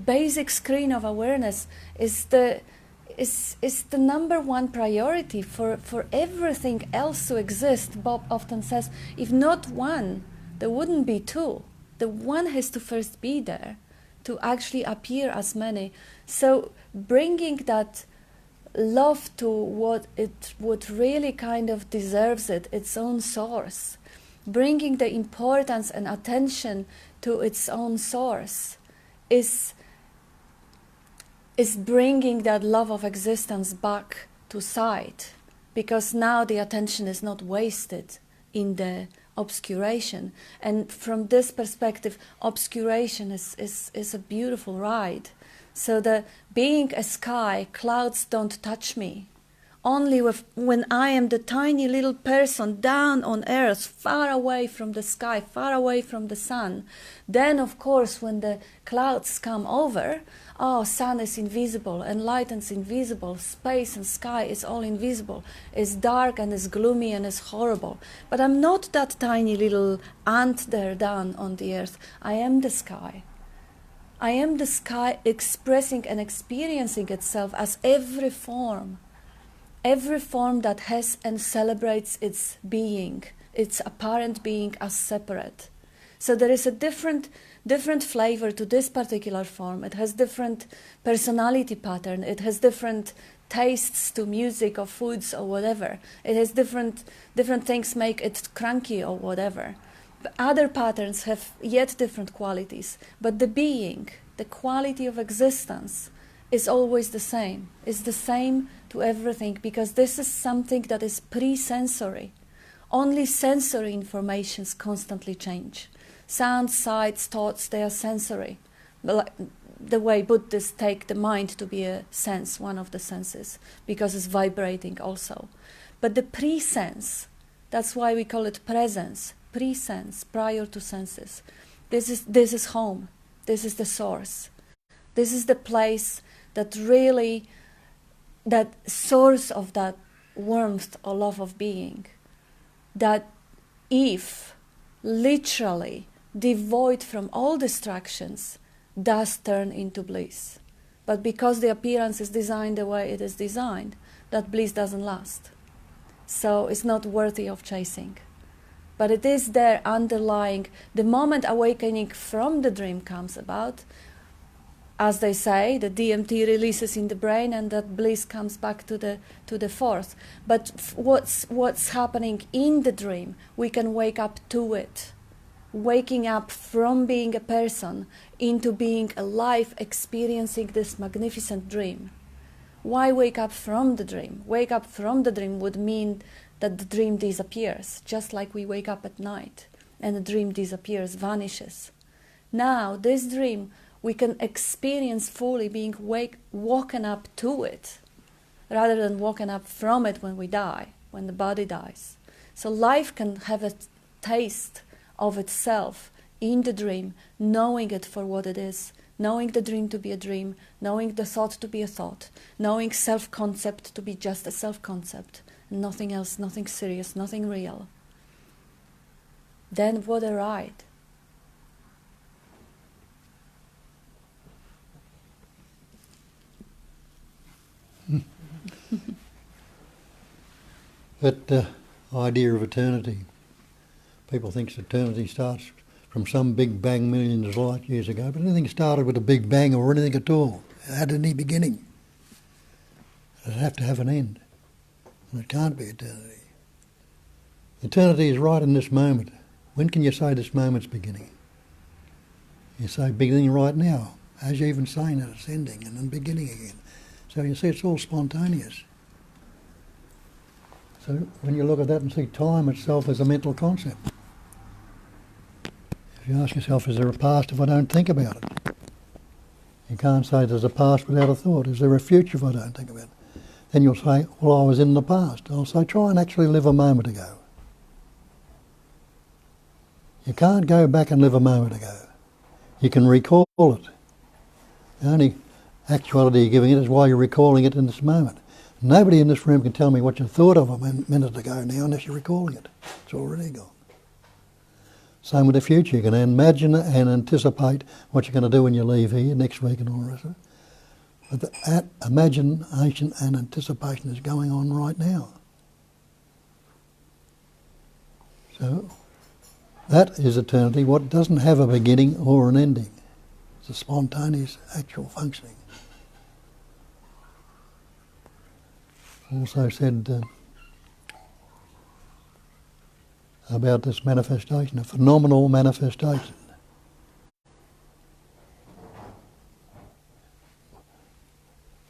basic screen of awareness, is the number one priority for everything else to exist. Bob often says, if not one, there wouldn't be two. The one has to first be there to actually appear as many. So bringing that love to what it would really kind of deserves its own source, bringing the importance and attention to its own source, is bringing that love of existence back to sight, because now the attention is not wasted in the obscuration. And from this perspective, obscuration is a beautiful ride. So the being a sky, clouds don't touch me. Only when I am the tiny little person down on earth, far away from the sky, far away from the sun, then of course when the clouds come over, sun is invisible and light is invisible, space and sky is all invisible, it's dark and it's gloomy and it's horrible. But I'm not that tiny little ant there down on the earth. I am the sky. I am the sky expressing and experiencing itself as every form that has and celebrates its being, its apparent being as separate. So there is a different flavor to this particular form. It has different personality pattern. It has different tastes to music or foods or whatever. It has different things make it cranky or whatever. But other patterns have yet different qualities. But the being, the quality of existence, is always the same. It's the same to everything, because this is something that is pre-sensory. Only sensory informations constantly change. Sounds, sights, thoughts, they are sensory. The way Buddhists take the mind to be a sense, one of the senses, because it's vibrating also. But the pre-sense, that's why we call it presence, pre-sense, prior to senses. This is home. This is the source. This is the place that really, that source of that warmth or love of being, that if literally devoid from all distractions, does turn into bliss. But because the appearance is designed the way it is designed, that bliss doesn't last. So it's not worthy of chasing. But it is there underlying. The moment awakening from the dream comes about, as they say, the DMT releases in the brain and that bliss comes back to the force. But what's happening in the dream, we can wake up to it. Waking up from being a person into being alive, experiencing this magnificent dream. Why wake up from the dream? Wake up from the dream would mean that the dream disappears, just like we wake up at night and the dream disappears, vanishes. Now, this dream, we can experience fully being woken up to it, rather than woken up from it when we die, when the body dies. So life can have a taste of itself in the dream, knowing it for what it is, knowing the dream to be a dream, knowing the thought to be a thought, knowing self-concept to be just a self-concept, nothing else, nothing serious, nothing real. Then what a ride. That idea of eternity. People think eternity starts from some big bang millions of light years ago, but anything started with a big bang or anything at all. It had any beginning. It'd have to have an end. And it can't be eternity. Eternity is right in this moment. When can you say this moment's beginning? You say beginning right now. As you even saying that it's ending and then beginning again. So you see it's all spontaneous. So when you look at that and see time itself as a mental concept, if you ask yourself, is there a past if I don't think about it? You can't say there's a past without a thought. Is there a future if I don't think about it? Then you'll say, well, I was in the past. I'll say, try and actually live a moment ago. You can't go back and live a moment ago. You can recall it. The only actuality you're giving it is why you're recalling it in this moment. Nobody in this room can tell me what you thought of a minute ago now unless you're recalling it. It's already gone. Same with the future. You can imagine and anticipate what you're going to do when you leave here next week and all the rest of it. But that imagination and anticipation is going on right now. So that is eternity, what doesn't have a beginning or an ending. It's a spontaneous actual functioning. Also said about this manifestation, a phenomenal manifestation.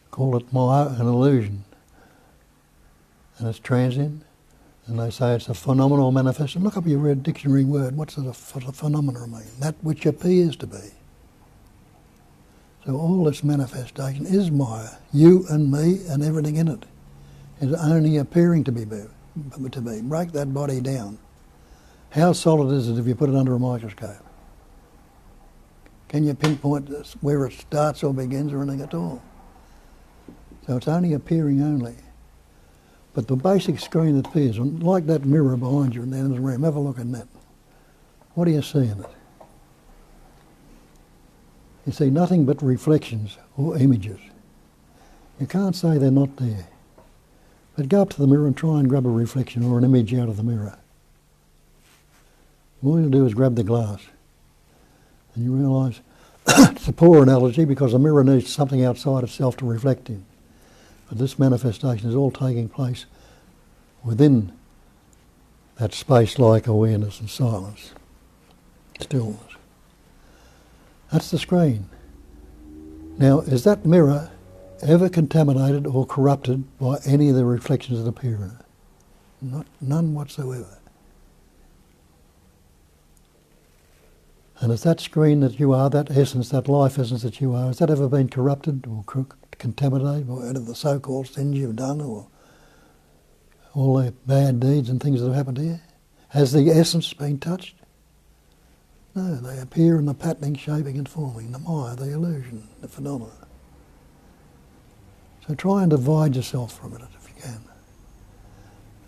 Call it Maya, an illusion. And it's transient. And they say it's a phenomenal manifestation. Look up your dictionary word. What's a phenomena mean? That which appears to be. So all this manifestation is Maya. You and me and everything in it is only appearing to be. Break that body down. How solid is it if you put it under a microscope? Can you pinpoint where it starts or begins or anything at all? So it's only appearing only. But the basic screen that appears, like that mirror behind you in the end of the room, have a look in that. What do you see in it? You see nothing but reflections or images. You can't say they're not there. But go up to the mirror and try and grab a reflection or an image out of the mirror. All you'll do is grab the glass. And you realise it's a poor analogy because a mirror needs something outside itself to reflect in. But this manifestation is all taking place within that space-like awareness and silence, stillness. That's the screen. Now, is that mirror ever contaminated or corrupted by any of the reflections that appear in it? None whatsoever. And is that screen that you are, that essence, that life essence that you are, has that ever been corrupted or contaminated by any of the so-called sins you've done or all the bad deeds and things that have happened to you? Has the essence been touched? No, they appear in the patterning, shaping and forming, the Maya, the illusion, the phenomena. So try and divide yourself from it if you can.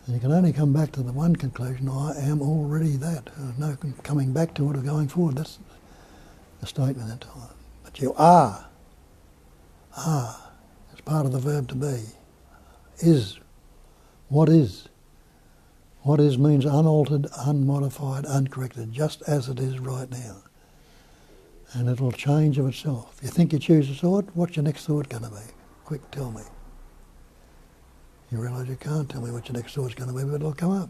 And you can only come back to the one conclusion, I am already that. There's no coming back to it or going forward. That's the statement in time. But you are. Are. It's part of the verb to be. Is. What is? What is means unaltered, unmodified, uncorrected, just as it is right now. And it'll change of itself. If you think you choose a thought, what's your next thought going to be? Quick, tell me. You realise you can't tell me what your next thought's going to be, but it'll come up.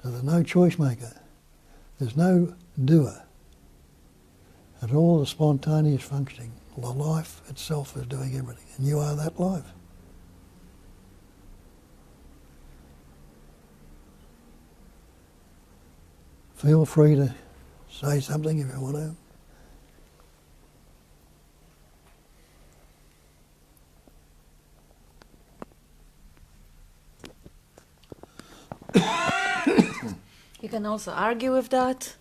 So there's no choice maker. There's no doer. It's all the spontaneous functioning. The life itself is doing everything, and you are that life. Feel free to say something if you want to. You can also argue with that,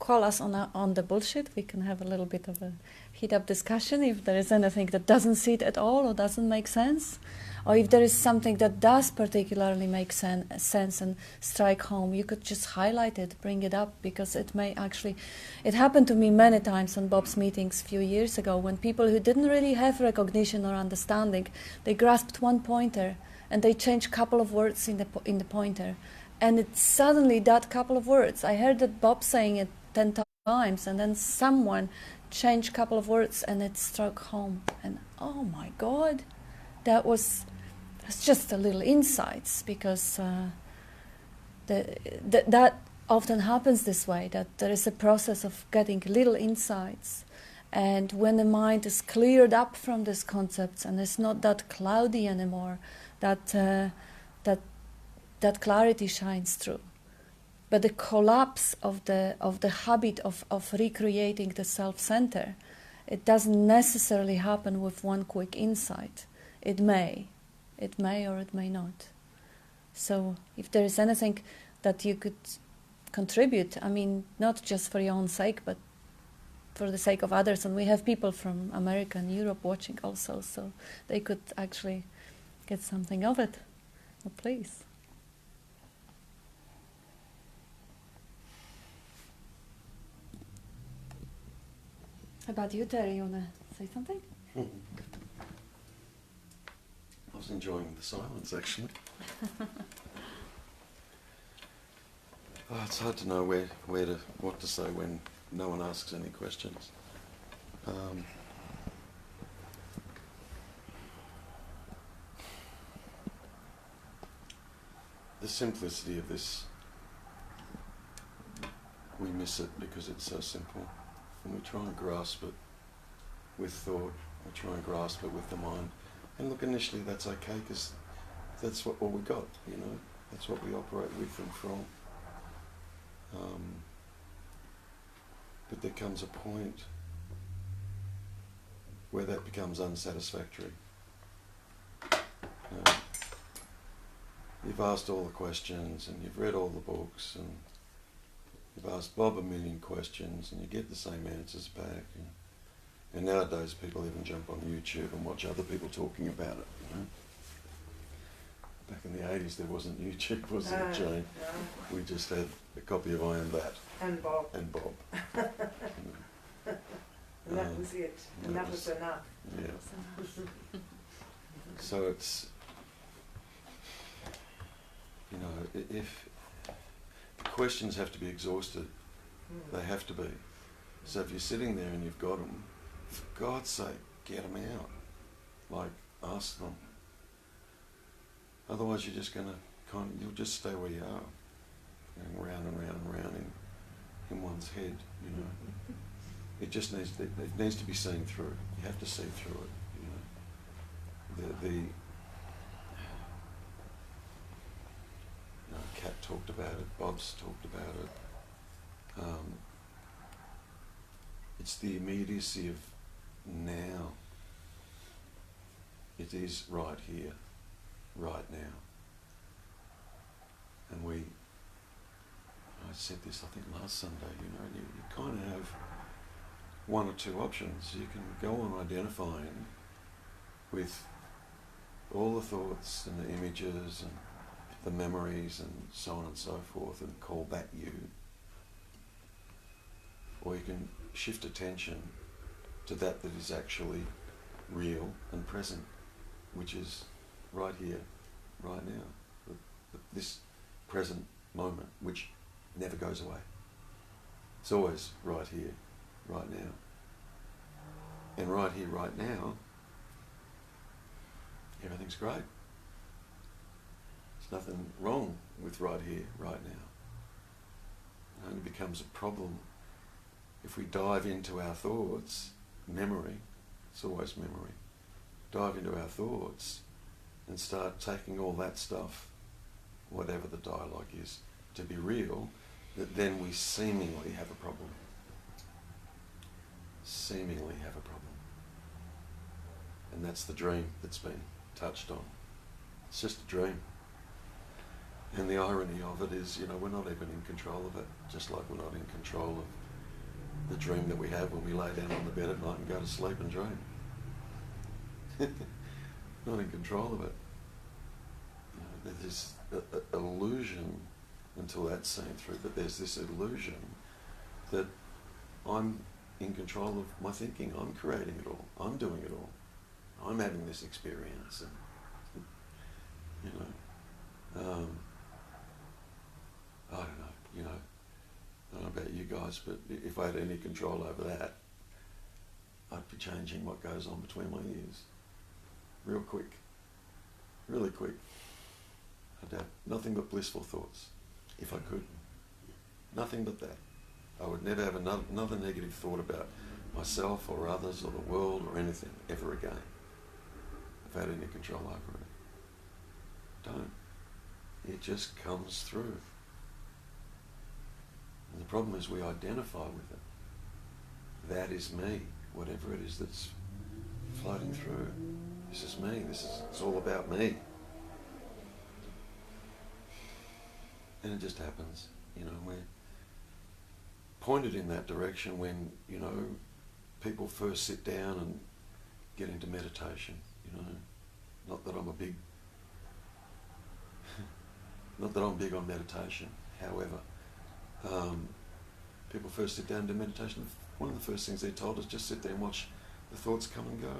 call us on the bullshit. We can have a little bit of a heat-up discussion if there is anything that doesn't sit at all or doesn't make sense. Or if there is something that does particularly make sense and strike home, you could just highlight it, bring it up, because it may actually... It happened to me many times on Bob's meetings a few years ago when people who didn't really have recognition or understanding, they grasped one pointer and they changed a couple of words in the pointer. And it suddenly, that couple of words, I heard that Bob saying it 10 times, and then someone changed a couple of words and it struck home. And oh my God, that's just a little insights, because that often happens this way, that there is a process of getting little insights. And when the mind is cleared up from these concepts and it's not that cloudy anymore, that clarity shines through. But the collapse of the habit of recreating the self-center, it doesn't necessarily happen with one quick insight. It may or it may not. So if there is anything that you could contribute, I mean, not just for your own sake, but for the sake of others, and we have people from America and Europe watching also, so they could actually get something of it. Well, please. How about you, Terry? You want to say something? I was enjoying the silence, actually. It's hard to know what to say when no one asks any questions. The simplicity of this, we miss it because it's so simple. And we try and grasp it with thought, we try and grasp it with the mind. And look, initially that's okay, because that's all we got, that's what we operate with and from. But there comes a point where that becomes unsatisfactory. You've asked all the questions and you've read all the books and you've asked Bob a million questions and you get the same answers back. And nowadays people even jump on YouTube and watch other people talking about it. Back in the 80s there wasn't YouTube, was there, Jane? No. We just had a copy of I Am That. And Bob. And Bob. And that was it. And that was enough. Yeah. So it's, if the questions have to be exhausted They have to be. So if you're sitting there and you've got them, for God's sake, get them out. Like, ask them. Otherwise you're just going to you'll just stay where you are, going round and round and round in one's head, you know. It just needs to be seen through. You have to see through it, you know. Kat talked about it, Bob's talked about it. It's the immediacy of now. It is right here, right now. And I said this I think last Sunday, you know, you kind of have one or two options. You can go on identifying with all the thoughts and the images and the memories and so on and so forth and call that you. Or you can shift attention to that is actually real and present, which is right here, right now. This present moment, which never goes away. It's always right here, right now. And right here, right now, everything's great. There's nothing wrong with right here, right now. It only becomes a problem if we dive into our thoughts, memory, it's always memory, dive into our thoughts and start taking all that stuff, whatever the dialogue is, to be real, that then we seemingly have a problem. Seemingly have a problem. And that's the dream that's been touched on. It's just a dream. And the irony of it is, you know, we're not even in control of it, just like we're not in control of the dream that we have when we lay down on the bed at night and go to sleep and dream. Not in control of it. You know, there's this illusion, until that's seen through, but there's this illusion that I'm in control of my thinking, I'm creating it all, I'm doing it all, I'm having this experience, and, you know, I don't know, you know, I don't know about you guys, but if I had any control over that, I'd be changing what goes on between my ears. Real quick. Really quick. I'd have nothing but blissful thoughts, if I could. Nothing but that. I would never have another negative thought about myself or others or the world or anything ever again, if I had any control over it. Don't. It just comes through. And the problem is we identify with it. That is me, whatever it is that's floating through. This is me, it's all about me. And it just happens, you know, we're pointed in that direction when, you know, people first sit down and get into meditation, you know. Not that I'm big on meditation, however, people first sit down and do meditation, one of the first things they're told is just sit there and watch the thoughts come and go.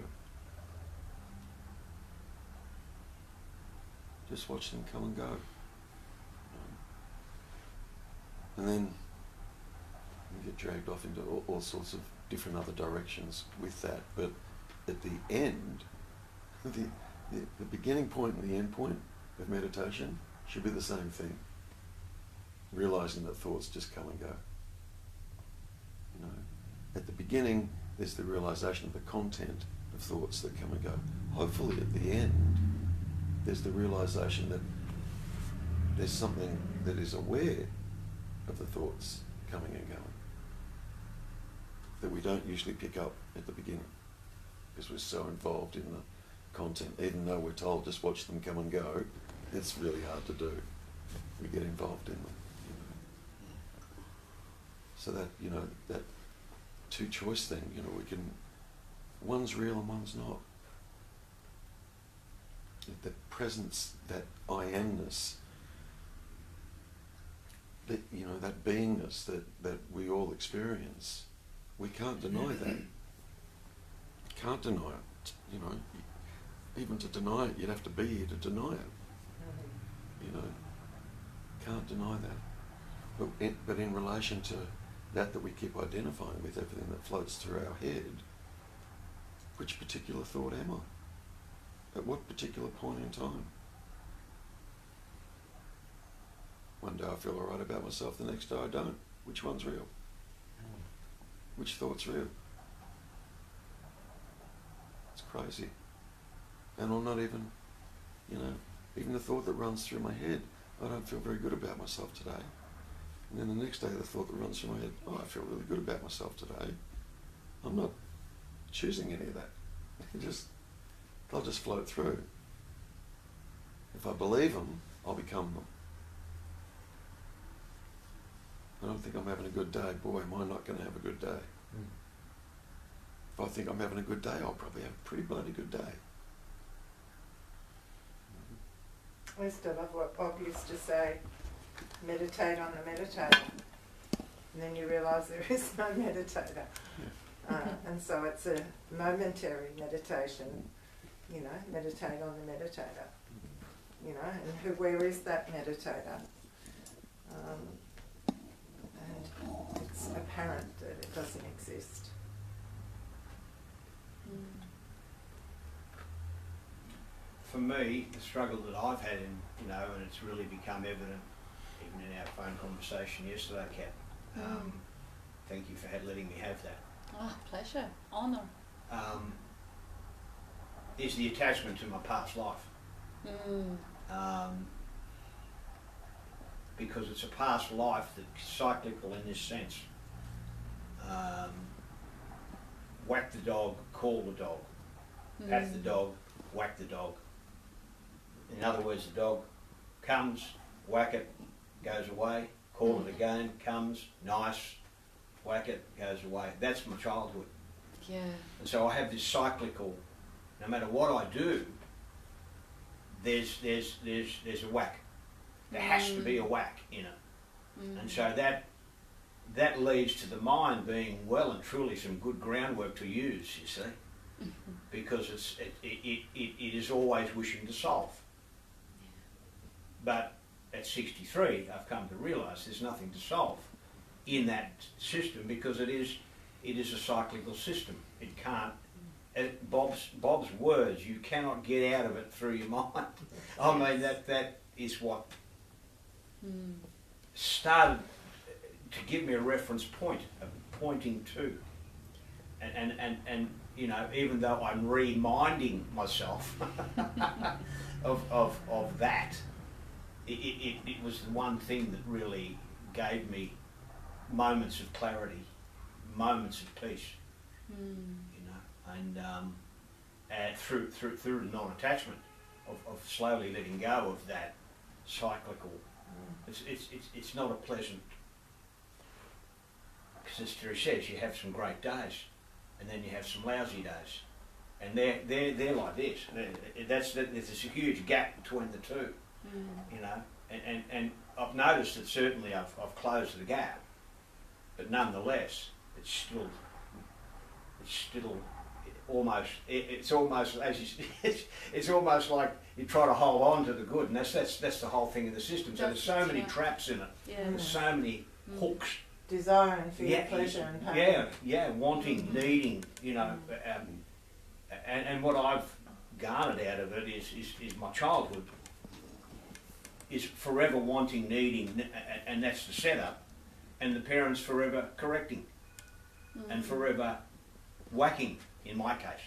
Just watch them come and go. And then you get dragged off into all sorts of different other directions with that. But at the end, the beginning point and the end point of meditation should be the same thing. Realizing that thoughts just come and go. You know, at the beginning, there's the realization of the content of thoughts that come and go. Hopefully at the end, there's the realization that there's something that is aware of the thoughts coming and going that we don't usually pick up at the beginning because we're so involved in the content. Even though we're told just watch them come and go, it's really hard to do. We get involved in them. You know. So that, you know, that two-choice thing, you know, one's real and one's not. The presence, that I amness, that, you know, that beingness that we all experience, we can't deny that. Can't deny it. You know, even to deny it, you'd have to be here to deny it. You know, can't deny that. But in relation to that we keep identifying with, everything that floats through our head, which particular thought am I? At what particular point in time? One day I feel all right about myself, the next day I don't. Which one's real? Which thought's real? It's crazy. And I'm not even, even the thought that runs through my head, I don't feel very good about myself today. And then the next day the thought that runs through my head, I feel really good about myself today. I'm not choosing any of that. They'll just float through. If I believe them, I'll become them. I don't think I'm having a good day. Boy, am I not going to have a good day. If I think I'm having a good day, I'll probably have a pretty bloody good day. I used to love what Bob used to say, meditate on the meditator. And then you realise there is no meditator. And so it's a momentary meditation, meditate on the meditator. And where is that meditator? And it's apparent that it doesn't exist. For me, the struggle that I've had and it's really become evident even in our phone conversation yesterday, Kat. Thank you for letting me have that. Oh, pleasure, honour. Is the attachment to my past life. Because it's a past life that's cyclical in this sense. Whack the dog, call the dog. Pat the dog, whack the dog. In other words, the dog comes, whack it, goes away, call it again, comes, nice, whack it, goes away. That's my childhood. Yeah. And so I have this cyclical, no matter what I do, there's a whack. There has to be a whack in it. And so that leads to the mind being well and truly some good groundwork to use, you see, because it is always wishing to solve. But at 63, I've come to realise there's nothing to solve in that system because it is a cyclical system. It can't. Bob's words, you cannot get out of it through your mind. I mean that is what started to give me a reference point, pointing to, and even though I'm reminding myself of that, it was the one thing that really gave me moments of clarity, moments of peace, and through the non-attachment of slowly letting go of that cyclical. It's not a pleasant, because as Terry says, you have some great days, and then you have some lousy days, and they're like this. There's a huge gap between the two, and I've noticed that certainly I've closed the gap, but nonetheless it's still almost it's almost like you try to hold on to the good, and that's the whole thing in the system. So there's so many traps in it. There's so many hooks. Desiring for your pleasure and pain. Wanting, needing, and what I've garnered out of it is my childhood is forever wanting, needing, and that's the setup, and the parents forever correcting and forever whacking, in my case.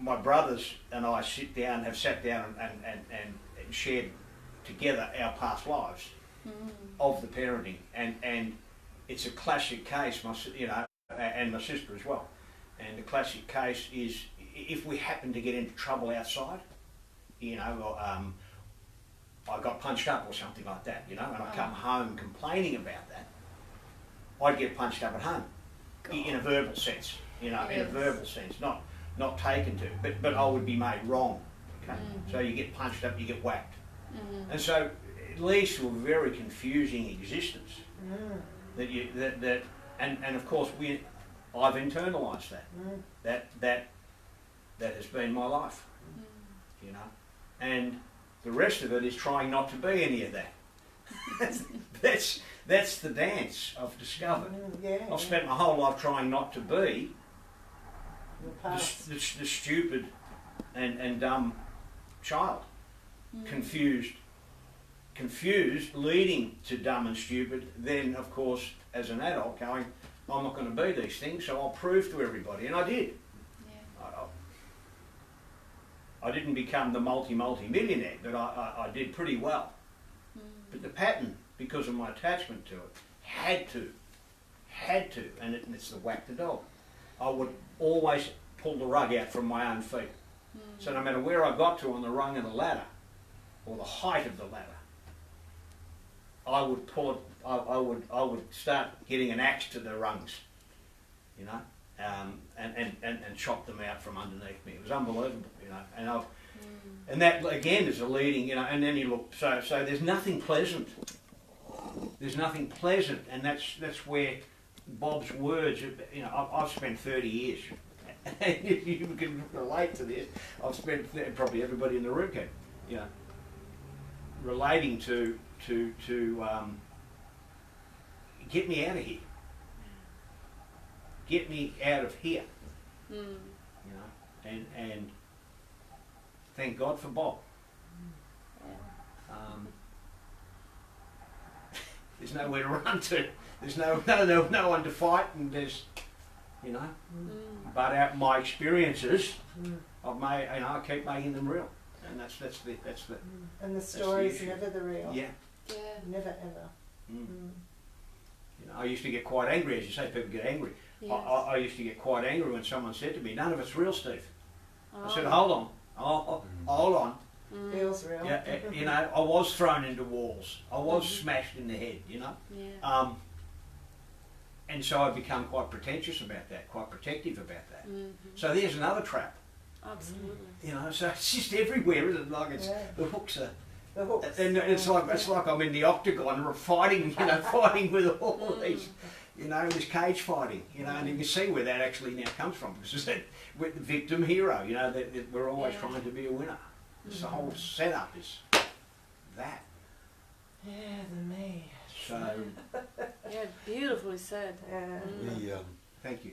My brothers and I have sat down and shared together our past lives of the parenting, and it's a classic case, and my sister as well. And the classic case is if we happen to get into trouble outside, I got punched up or something like that, and I come home complaining about that, I'd get punched up at home, in a verbal sense, in a verbal sense, not taken to, but I would be made wrong. Okay, so you get punched up, you get whacked, and so it leads to a very confusing existence. And of course I've internalised that. That has been my life, and the rest of it is trying not to be any of that. that's the dance I've discovered. Yeah. I've spent my whole life trying not to be The past. the stupid and dumb child, confused, leading to dumb and stupid. Then, of course, as an adult, going, I'm not going to be these things, so I'll prove to everybody, and I did. I didn't become the multi-millionaire, but I did pretty well. But the pattern, because of my attachment to it, had to, and it's the whack the dog. I would always pull the rug out from my own feet. So no matter where I got to on the rung of the ladder, or the height of the ladder, I would pull it. I would start getting an axe to the rungs, you know, and chop them out from underneath me. It was unbelievable, you know, and that again is a leading, you know. And then you look. So there's nothing pleasant. There's nothing pleasant, and that's where Bob's words. You know, I've spent 30 years. You can relate to this. I've spent, probably everybody in the room can, you know, relating to get me out of here. Get me out of here. You know, and thank God for Bob. There's nowhere to run to. There's no one to fight, and there's, you know. But out my experiences, I've made, you know, I keep making them real, and that's the. And the story's issue. never the real. Yeah. Never ever. You know, I used to get quite angry, as you say. People get angry. Yes. I used to get quite angry when someone said to me, "None of it's real, Steve." Oh. I said, "Hold on, hold on." Feels real. Yeah, you know, I was thrown into walls. I was smashed in the head. You know. Yeah. And so I've become quite pretentious about that, quite protective about that. So there's another trap. Absolutely. You know, so it's just everywhere, isn't it? Like it's the hooks are. The hooks. And it's like I'm in the octagon, fighting, you know, fighting with all these, you know, this cage fighting, you know, and you can see where that actually now comes from, because with the victim hero, you know, that we're always trying to be a winner. The whole setup is that. Yeah, the me. So Yeah, beautifully said. Yeah. thank you.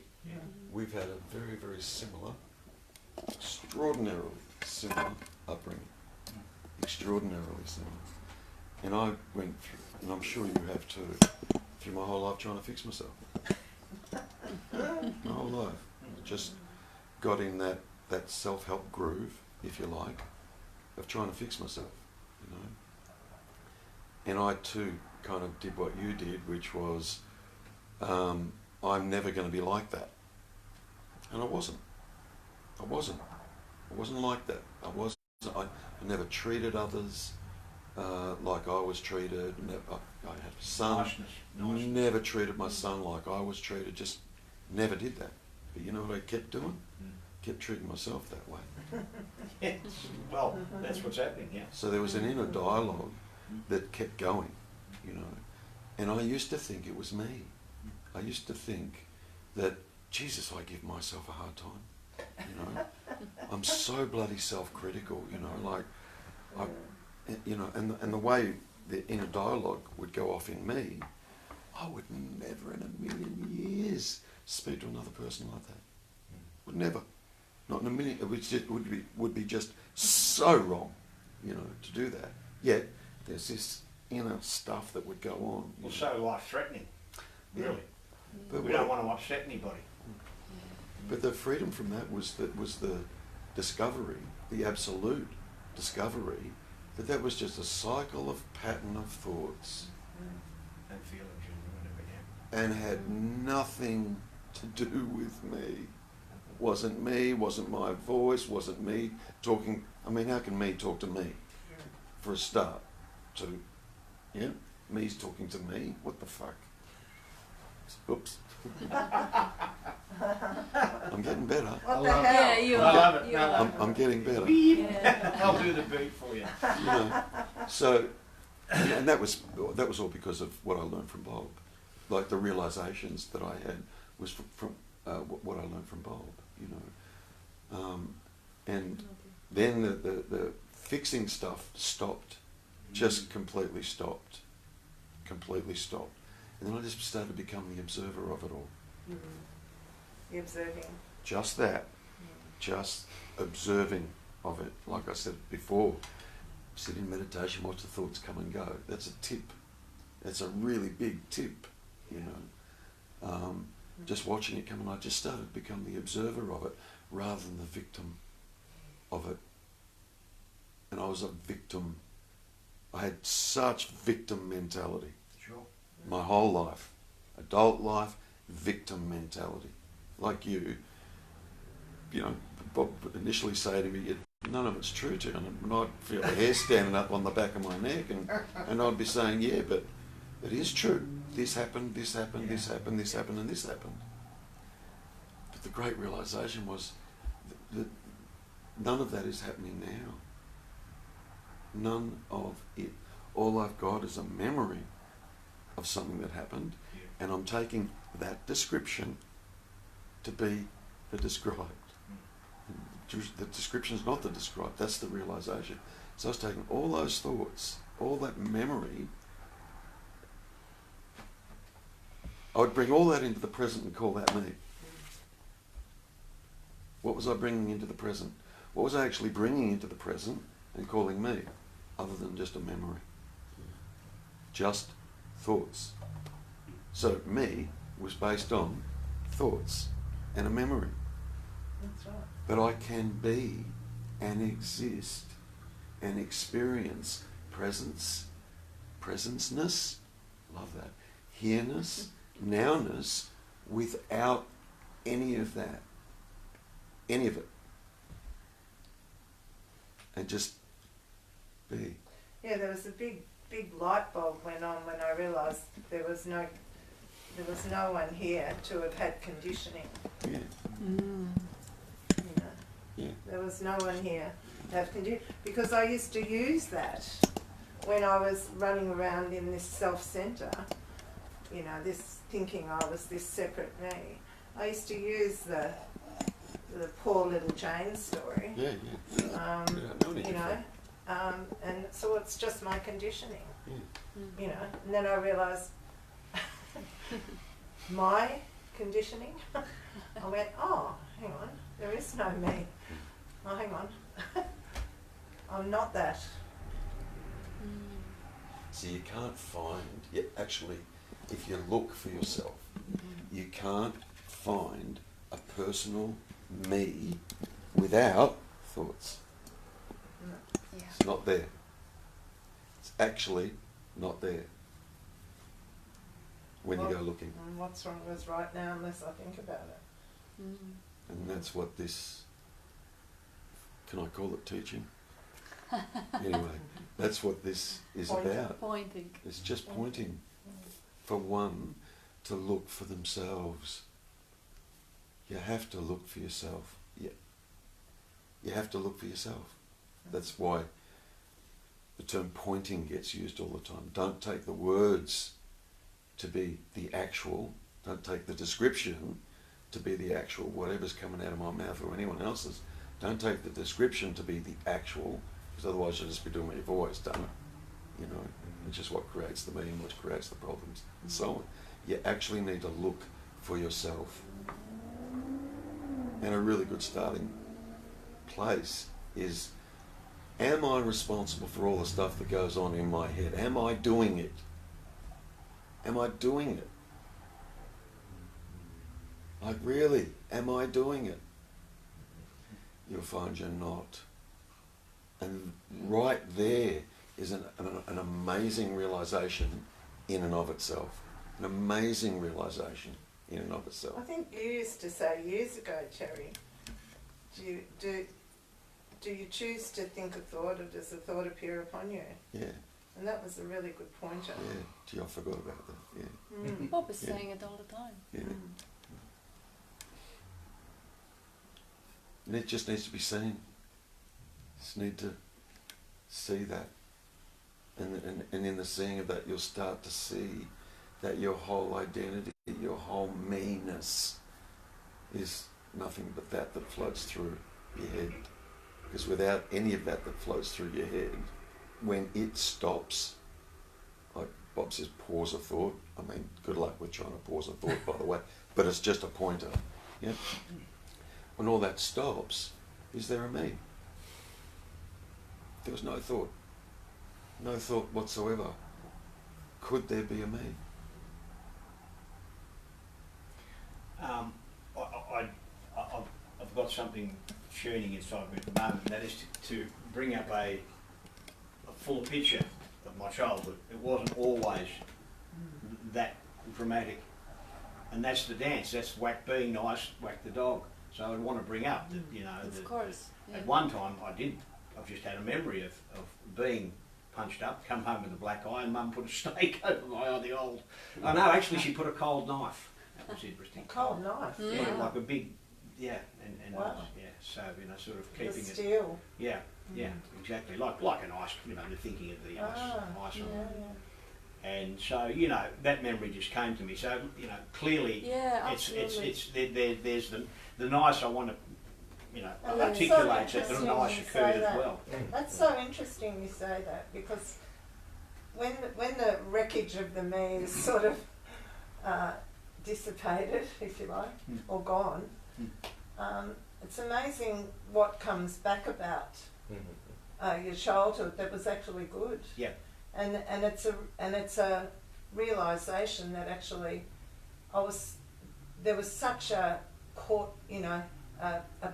We've had a very, very similar, extraordinarily similar upbringing. Extraordinarily similar. And I went through, and I'm sure you have too, through my whole life trying to fix myself. My whole life. Just got in that self-help groove, if you like, of trying to fix myself, you know. And I too kind of did what you did, which was, I'm never going to be like that. And I wasn't like that. I never treated others like I was treated. I had a son. Niceness. Never treated my son like I was treated. Just never did that. But you know what I kept doing? Kept treating myself that way. Yes. Well, that's what's happening. Yeah. So there was an inner dialogue that kept going, you know. And I used to think it was me. I used to think that, Jesus, I give myself a hard time, you know. I'm so bloody self-critical, you know, like, you know, and the way the inner dialogue would go off in me, I would never in a million years speak to another person like that. Would never. Not in a million. It would be just so wrong, you know, to do that. Yet there's this inner stuff that would go on. Well, so life-threatening. Really. But We don't want to upset anybody. But the freedom from that was the discovery, the absolute discovery, that was just a cycle of pattern of thoughts And feelings and whatever. Yeah. and had nothing to do with me. Wasn't me, wasn't my voice, wasn't me talking. I mean, how can me talk to me? For a start. Yeah? Me's talking to me? What the fuck? Oops. I'm getting better. What the hell? Yeah, you I love are. it. You No, are. I'm getting better. Yeah. I'll do the beat for you. You know, so, and that was all because of what I learned from Bob. Like the realizations that I had was from what I learned from Bob, you know. And then the fixing stuff stopped, just completely stopped. completely stopped. And then I just started to become the observer of it all. The observing. Just that. Just observing of it. Like I said before, sit in meditation, watch the thoughts come and go. That's a tip. That's a really big tip, you know. Just watching it come, and I just started to become the observer of it rather than the victim of it. And I was a victim. I had such victim mentality. Sure. My whole life. Adult life, victim mentality. Like you know, Bob initially say to me, none of it's true to you. And I'd feel the hair standing up on the back of my neck, and I'd be saying, yeah, but it is true. This happened, this happened, this happened, this happened, and this happened. But the great realisation was that none of that is happening now. None of it. All I've got is a memory of something that happened, and I'm taking that description to be the described. The description is not the described, that's the realisation. So I was taking all those thoughts, all that memory, I would bring all that into the present and call that me. What was I bringing into the present? What was I actually bringing into the present and calling me, other than just a memory? Just thoughts. So me was based on thoughts and a memory. That's right. But I can be and exist and experience presence, presenceness, love that, here-ness, nowness, without any of that, any of it. And just be. Yeah, there was a big light bulb went on when I realised there was no one here to have had conditioning. Yeah. You know, Yeah. there was no one here to have conditioning, because I used to use that when I was running around in this self-centre. You know, this thinking I was this separate me. I used to use the poor little Jane story. Yeah, yeah. Um, You don't know any you know, different. and so it's just my conditioning. Yeah. You know, and then I realised my conditioning. I went, oh, hang on, there is no me. Oh, hang on, I'm not that. So you can't find, actually, if you look for yourself, you can't find a personal me without thoughts. Yeah. It's not there. It's actually not there when you go looking. And what's wrong with right now unless I think about it? And that's what this, can I call it teaching? Anyway, that's what this is about. Pointing. It's just pointing for one to look for themselves. You have to look for yourself. Yeah. You have to look for yourself. That's why the term pointing gets used all the time. Don't take the words to be the actual. Don't take the description to be the actual. Whatever's coming out of my mouth or anyone else's, don't take the description to be the actual, because otherwise you'll just be doing what you've always done. You know, which is what creates the meaning, which creates the problems, and so on. You actually need to look for yourself. And a really good starting place is, am I responsible for all the stuff that goes on in my head? Am I doing it? Am I doing it? Like, really, am I doing it? You'll find you're not. And right there is an amazing realisation in and of itself. An amazing realisation in and of itself. I think you used to say years ago, Terry, do you choose to think a thought, or does the thought appear upon you? Yeah, And that was a really good pointer. yeah. Gee, I forgot about that. Yeah, Bob is Yeah. saying it all the time. yeah. And it just needs to be seen. Just need to see that. And in the seeing of that, you'll start to see that your whole identity, your whole me-ness is nothing but that floats through your head. Because without any of that floats through your head, when it stops, like Bob says pause a thought. I mean, good luck with trying to pause a thought, by the way. But it's just a pointer. Yeah. When all that stops, is there a me? There was no thought. No thought whatsoever. Could there be a me? I've got something churning inside me at the moment, and that is to bring up a full picture of my childhood. It wasn't always that dramatic. And that's the dance, that's whack being nice, whack the dog. So I want to bring up that, you know, Of course. Yeah. at one time I've just had a memory of being punched up, come home with a black eye, and Mum put a snake over my eye, the old... Oh no, actually she put a cold knife. That was interesting. A cold knife? Yeah, Wow. like a big, yeah, and Wow. yeah, so, you know, sort of The keeping it... steel. Yeah, yeah, exactly, like an ice, you know, the thinking of the ice Yeah, on. yeah. And so, you know, that memory just came to me. So, you know, clearly, Yeah, it's absolutely. there's the nice I want to, you know, And that's so articulate that the interesting nice you occurred say as that. well. That's so interesting you say that, because when the wreckage of the me is sort of dissipated, if you like, or gone, it's amazing what comes back about your childhood that was actually good. Yeah. And it's a realization that actually there was such a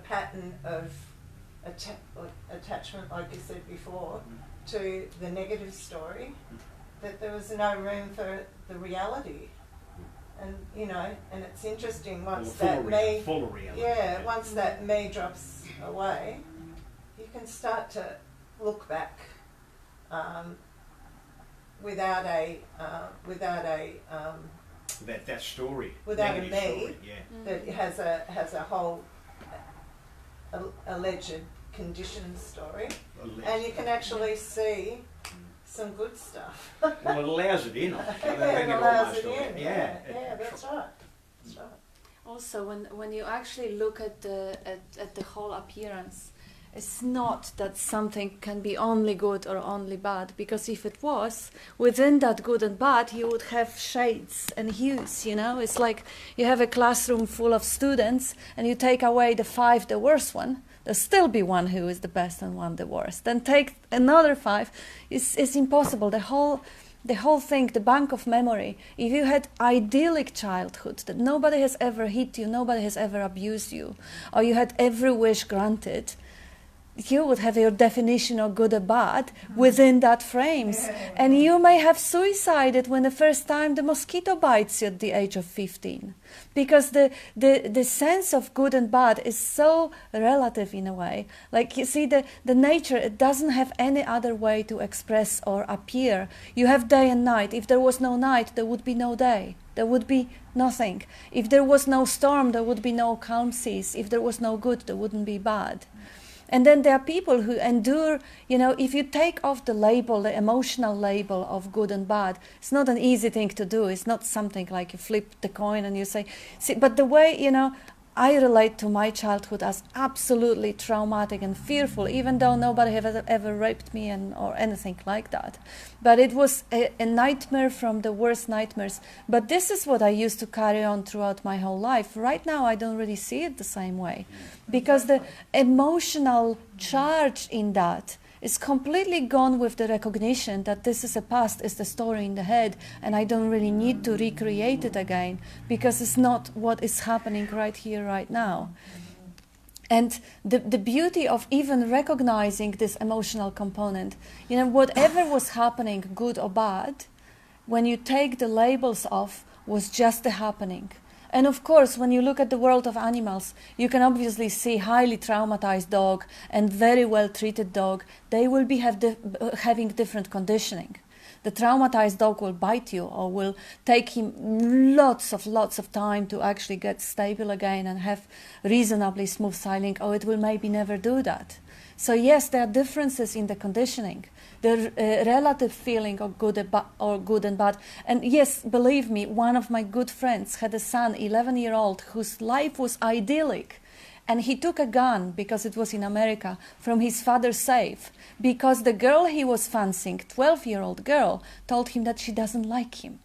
pattern of attachment, like you said before, to the negative story, that there was no room for the reality. And you know, and it's interesting once that me, full of reality. yeah, once that me drops away, you can start to look back without a that story. without a negative me story, yeah. that has a whole alleged conditioned story, and you can actually see some good stuff. Well, it allows it in. I think It allows it in. Yeah, yeah, that's right. That's right. Also, when you actually look at the whole appearance, it's not that something can be only good or only bad, because if it was, within that good and bad, you would have shades and hues, you know? It's like you have a classroom full of students and you take away the 5, the worst one, there'll still be one who is the best and one the worst. Then take another 5, it's impossible. The whole thing, the bank of memory, if you had idyllic childhood, that nobody has ever hit you, nobody has ever abused you, or you had every wish granted, you would have your definition of good or bad within that frames. And you may have suicided when the first time the mosquito bites you at the age of 15. Because the sense of good and bad is so relative in a way. Like you see the nature, it doesn't have any other way to express or appear. You have day and night. If there was no night, there would be no day. There would be nothing. If there was no storm, there would be no calm seas. If there was no good, there wouldn't be bad. And then there are people who endure, you know, if you take off the label, the emotional label of good and bad, it's not an easy thing to do. It's not something like you flip the coin and you say, see, but the way, you know, I relate to my childhood as absolutely traumatic and fearful, even though nobody has ever raped me or anything like that. But it was a nightmare from the worst nightmares. But this is what I used to carry on throughout my whole life. Right now, I don't really see it the same way, because the emotional charge in that is completely gone with the recognition that this is a past, is the story in the head, and I don't really need to recreate it again, because it's not what is happening right here, right now. And the beauty of even recognizing this emotional component, you know, whatever was happening, good or bad, when you take the labels off, was just the happening. And of course, when you look at the world of animals, you can obviously see highly traumatized dog and very well treated dog. They will be having different conditioning. The traumatized dog will bite you, or will take him lots of time to actually get stable again and have reasonably smooth sailing, or it will maybe never do that. So yes, there are differences in the conditioning, the relative feeling of good and bad. And yes, believe me, one of my good friends had a son, 11-year-old, whose life was idyllic. And he took a gun, because it was in America, from his father's safe, because the girl he was fancying, 12-year-old girl, told him that she doesn't like him.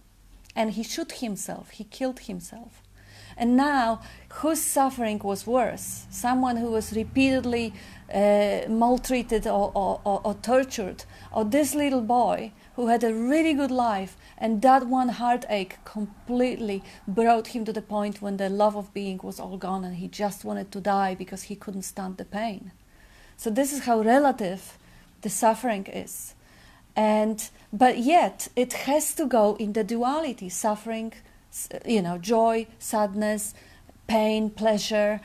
And he shot himself, he killed himself. And now, whose suffering was worse? Someone who was repeatedly maltreated or tortured, or this little boy who had a really good life, and that one heartache completely brought him to the point when the love of being was all gone and he just wanted to die because he couldn't stand the pain. So this is how relative the suffering is. But yet it has to go in the duality: suffering, joy, sadness, pain, pleasure.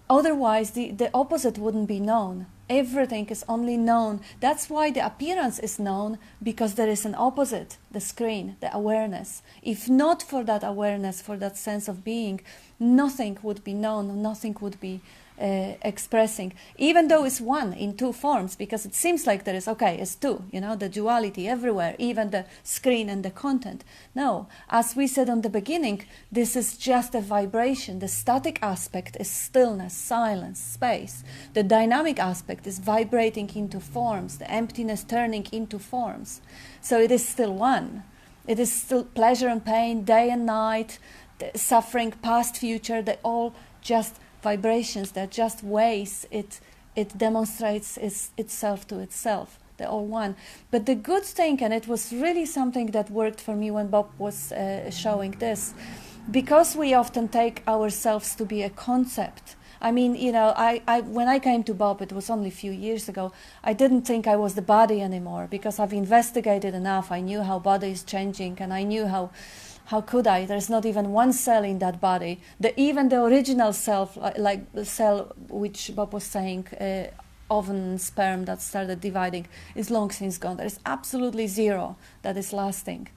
Otherwise the opposite wouldn't be known. Everything is only known. That's why the appearance is known, because there is an opposite, the screen, the awareness. If not for that awareness, for that sense of being, nothing would be known, nothing would be expressing, even though it's one in two forms, because it seems like there is, it's two, the duality everywhere, even the screen and the content. No, as we said on the beginning, this is just a vibration. The static aspect is stillness, silence, space. The dynamic aspect is vibrating into forms, the emptiness turning into forms. So it is still one. It is still pleasure and pain, day and night, the suffering, past, future, they all just vibrations, they're just ways it demonstrates itself to itself. They're all one. But the good thing, and it was really something that worked for me when Bob was showing this, because we often take ourselves to be a concept. I mean, when I came to Bob, it was only a few years ago, I didn't think I was the body anymore, because I've investigated enough. I knew how body is changing, and I knew how could I? There's not even one cell in that body. Even the original self, like the cell which Bob was saying, ovum sperm that started dividing, is long since gone. There is absolutely zero that is lasting.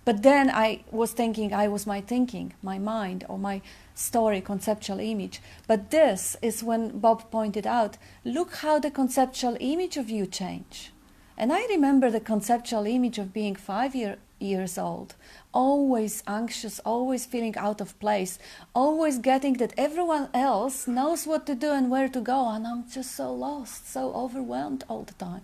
But then I was thinking I was my thinking, my mind, or my story, conceptual image. But this is when Bob pointed out, look how the conceptual image of you change. And I remember the conceptual image of being 5 years old, always anxious, always feeling out of place, always getting that everyone else knows what to do and where to go, and I'm just so lost, so overwhelmed all the time.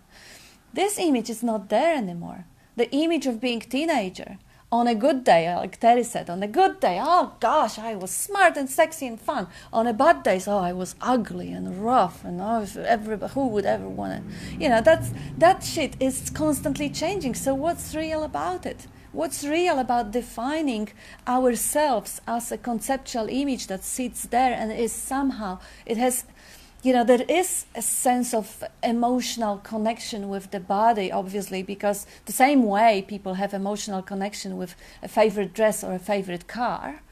This image is not there anymore. The image of being teenager. On a good day, like Terry said, on a good day, oh gosh, I was smart and sexy and fun. On a bad day, I was ugly and rough, and who would ever want it? That shit is constantly changing. So what's real about it? What's real about defining ourselves as a conceptual image that sits there and is somehow, it has, there is a sense of emotional connection with the body, obviously, because the same way people have emotional connection with a favorite dress or a favorite car,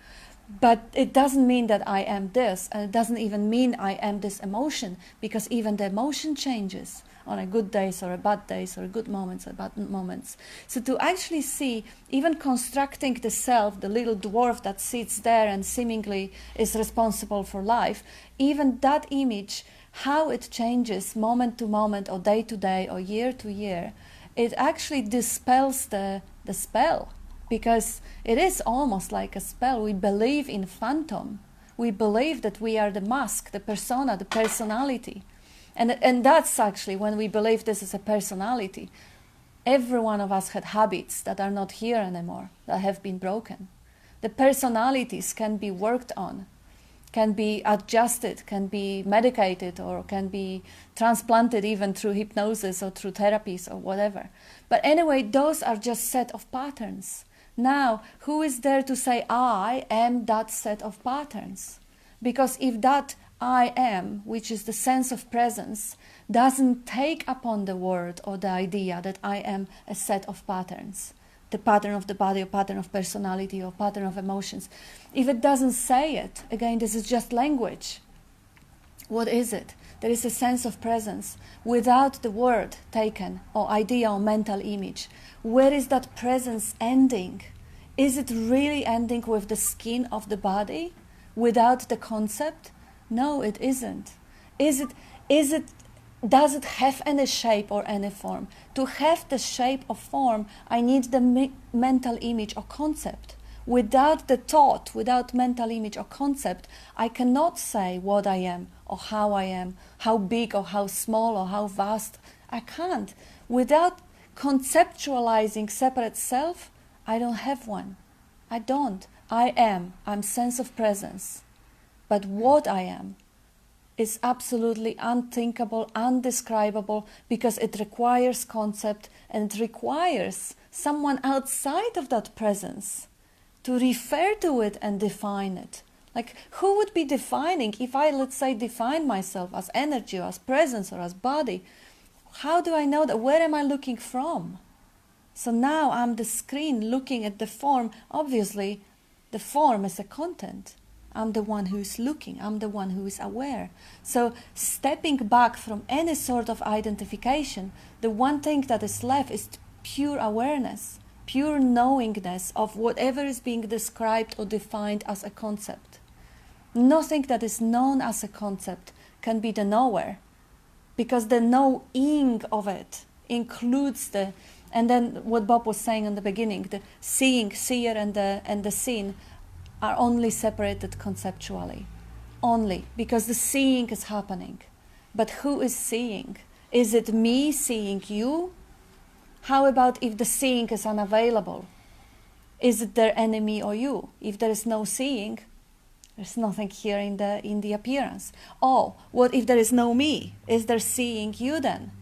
but it doesn't mean that I am this, and it doesn't even mean I am this emotion, because even the emotion changes on a good days or a bad days, or good moments or bad moments. So to actually see, even constructing the self, the little dwarf that sits there and seemingly is responsible for life, even that image, how it changes moment to moment, or day to day, or year to year, it actually dispels the spell, because it is almost like a spell. We believe in phantom. We believe that we are the mask, the persona, the personality. And that's actually when we believe this is a personality. Every one of us had habits that are not here anymore, that have been broken. The personalities can be worked on, can be adjusted, can be medicated, or can be transplanted even through hypnosis or through therapies or whatever. But anyway, those are just set of patterns. Now, who is there to say, I am that set of patterns? Because if that I am, which is the sense of presence, doesn't take upon the word or the idea that I am a set of patterns, the pattern of the body, or pattern of personality, or pattern of emotions, if it doesn't say it, again, this is just language. What is it? There is a sense of presence without the word taken, or idea, or mental image. Where is that presence ending? Is it really ending with the skin of the body, without the concept? No, it isn't. Does it have any shape or any form? To have the shape or form, I need the mental image or concept. Without the thought, without mental image or concept, I cannot say what I am or how I am, how big or how small or how vast. I can't. Without conceptualizing separate self, I don't have one. I don't. I am. I'm sense of presence. But what I am is absolutely unthinkable, undescribable, because it requires concept and it requires someone outside of that presence to refer to it and define it. Like, who would be defining, if I, let's say, define myself as energy or as presence or as body, how do I know that? Where am I looking from? So now I'm the screen looking at the form. Obviously, the form is a content. I'm the one who is looking. I'm the one who is aware. So stepping back from any sort of identification, the one thing that is left is pure awareness, pure knowingness of whatever is being described or defined as a concept. Nothing that is known as a concept can be the knower, because the knowing of it includes the, and then what Bob was saying in the beginning, the seeing, seer, and the seen are only separated conceptually, only because the seeing is happening. But who is seeing? Is it me seeing you? How about if the seeing is unavailable? Is it their enemy or you? If there is no seeing, there's nothing here in the appearance. Oh, what if there is no me? Is there seeing you then?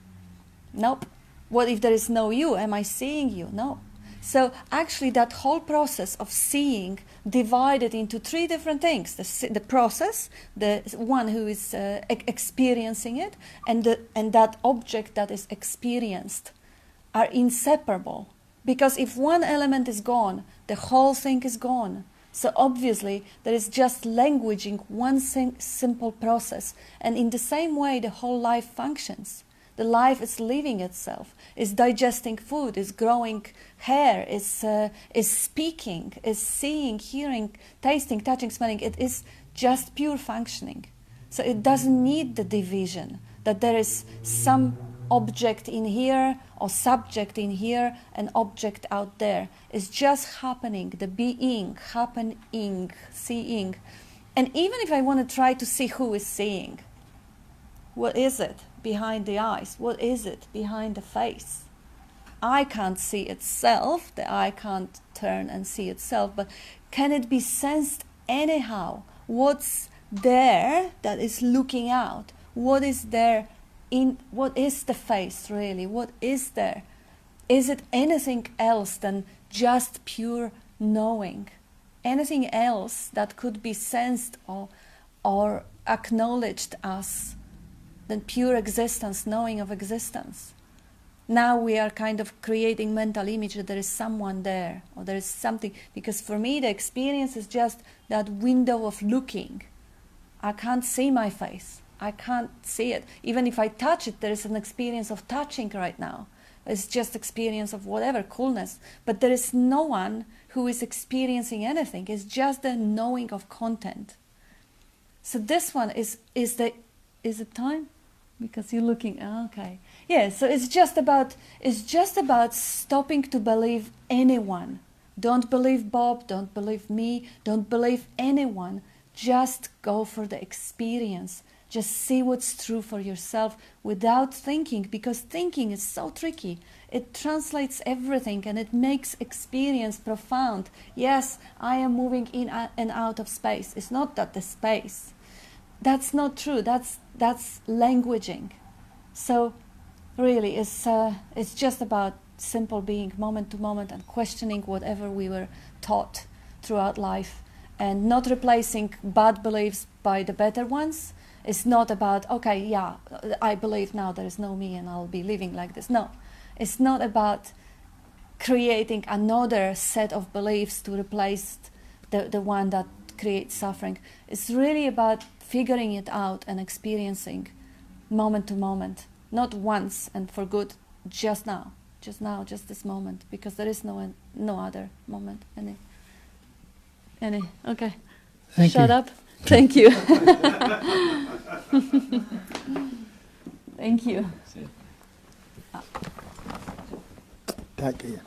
Nope. What if there is no you? Am I seeing you? No. So actually that whole process of seeing divided into three different things. The process, the one who is experiencing it, and that object that is experienced are inseparable. Because if one element is gone, the whole thing is gone. So obviously there is just languaging one simple process. And in the same way the whole life functions. The life is living itself, is digesting food, is growing hair, is speaking, is seeing, hearing, tasting, touching, smelling. It is just pure functioning. So it doesn't need the division that there is some object in here or subject in here and object out there. It's just happening, the being, happening, seeing. And even if I want to try to see who is seeing, what is it behind the eyes? What is it behind the face? I can't see itself, the eye can't turn and see itself, but can it be sensed anyhow? What's there that is looking out? What is there what is the face really? What is there? Is it anything else than just pure knowing? Anything else that could be sensed or acknowledged as than pure existence, knowing of existence? Now we are kind of creating mental image that there is someone there, or there is something, because for me the experience is just that window of looking. I can't see my face. I can't see it. Even if I touch it, there is an experience of touching right now. It's just experience of whatever, coolness. But there is no one who is experiencing anything. It's just the knowing of content. So this one is it time? Because you're looking, okay. Yeah, so it's just about stopping to believe anyone. Don't believe Bob, don't believe me, don't believe anyone. Just go for the experience. Just see what's true for yourself without thinking, because thinking is so tricky. It translates everything and it makes experience profound. Yes, I am moving in and out of space. It's not that the space. That's not true. That's languaging. So really it's just about simple being moment to moment and questioning whatever we were taught throughout life, and not replacing bad beliefs by the better ones. It's not about, okay, yeah, I believe now there is no me and I'll be living like this. No, it's not about creating another set of beliefs to replace the one that creates suffering. It's really about figuring it out and experiencing moment to moment, not once and for good, just now, just this moment, because there is no other moment. Any, okay. Shut up. Thank you. Thank you. Take care.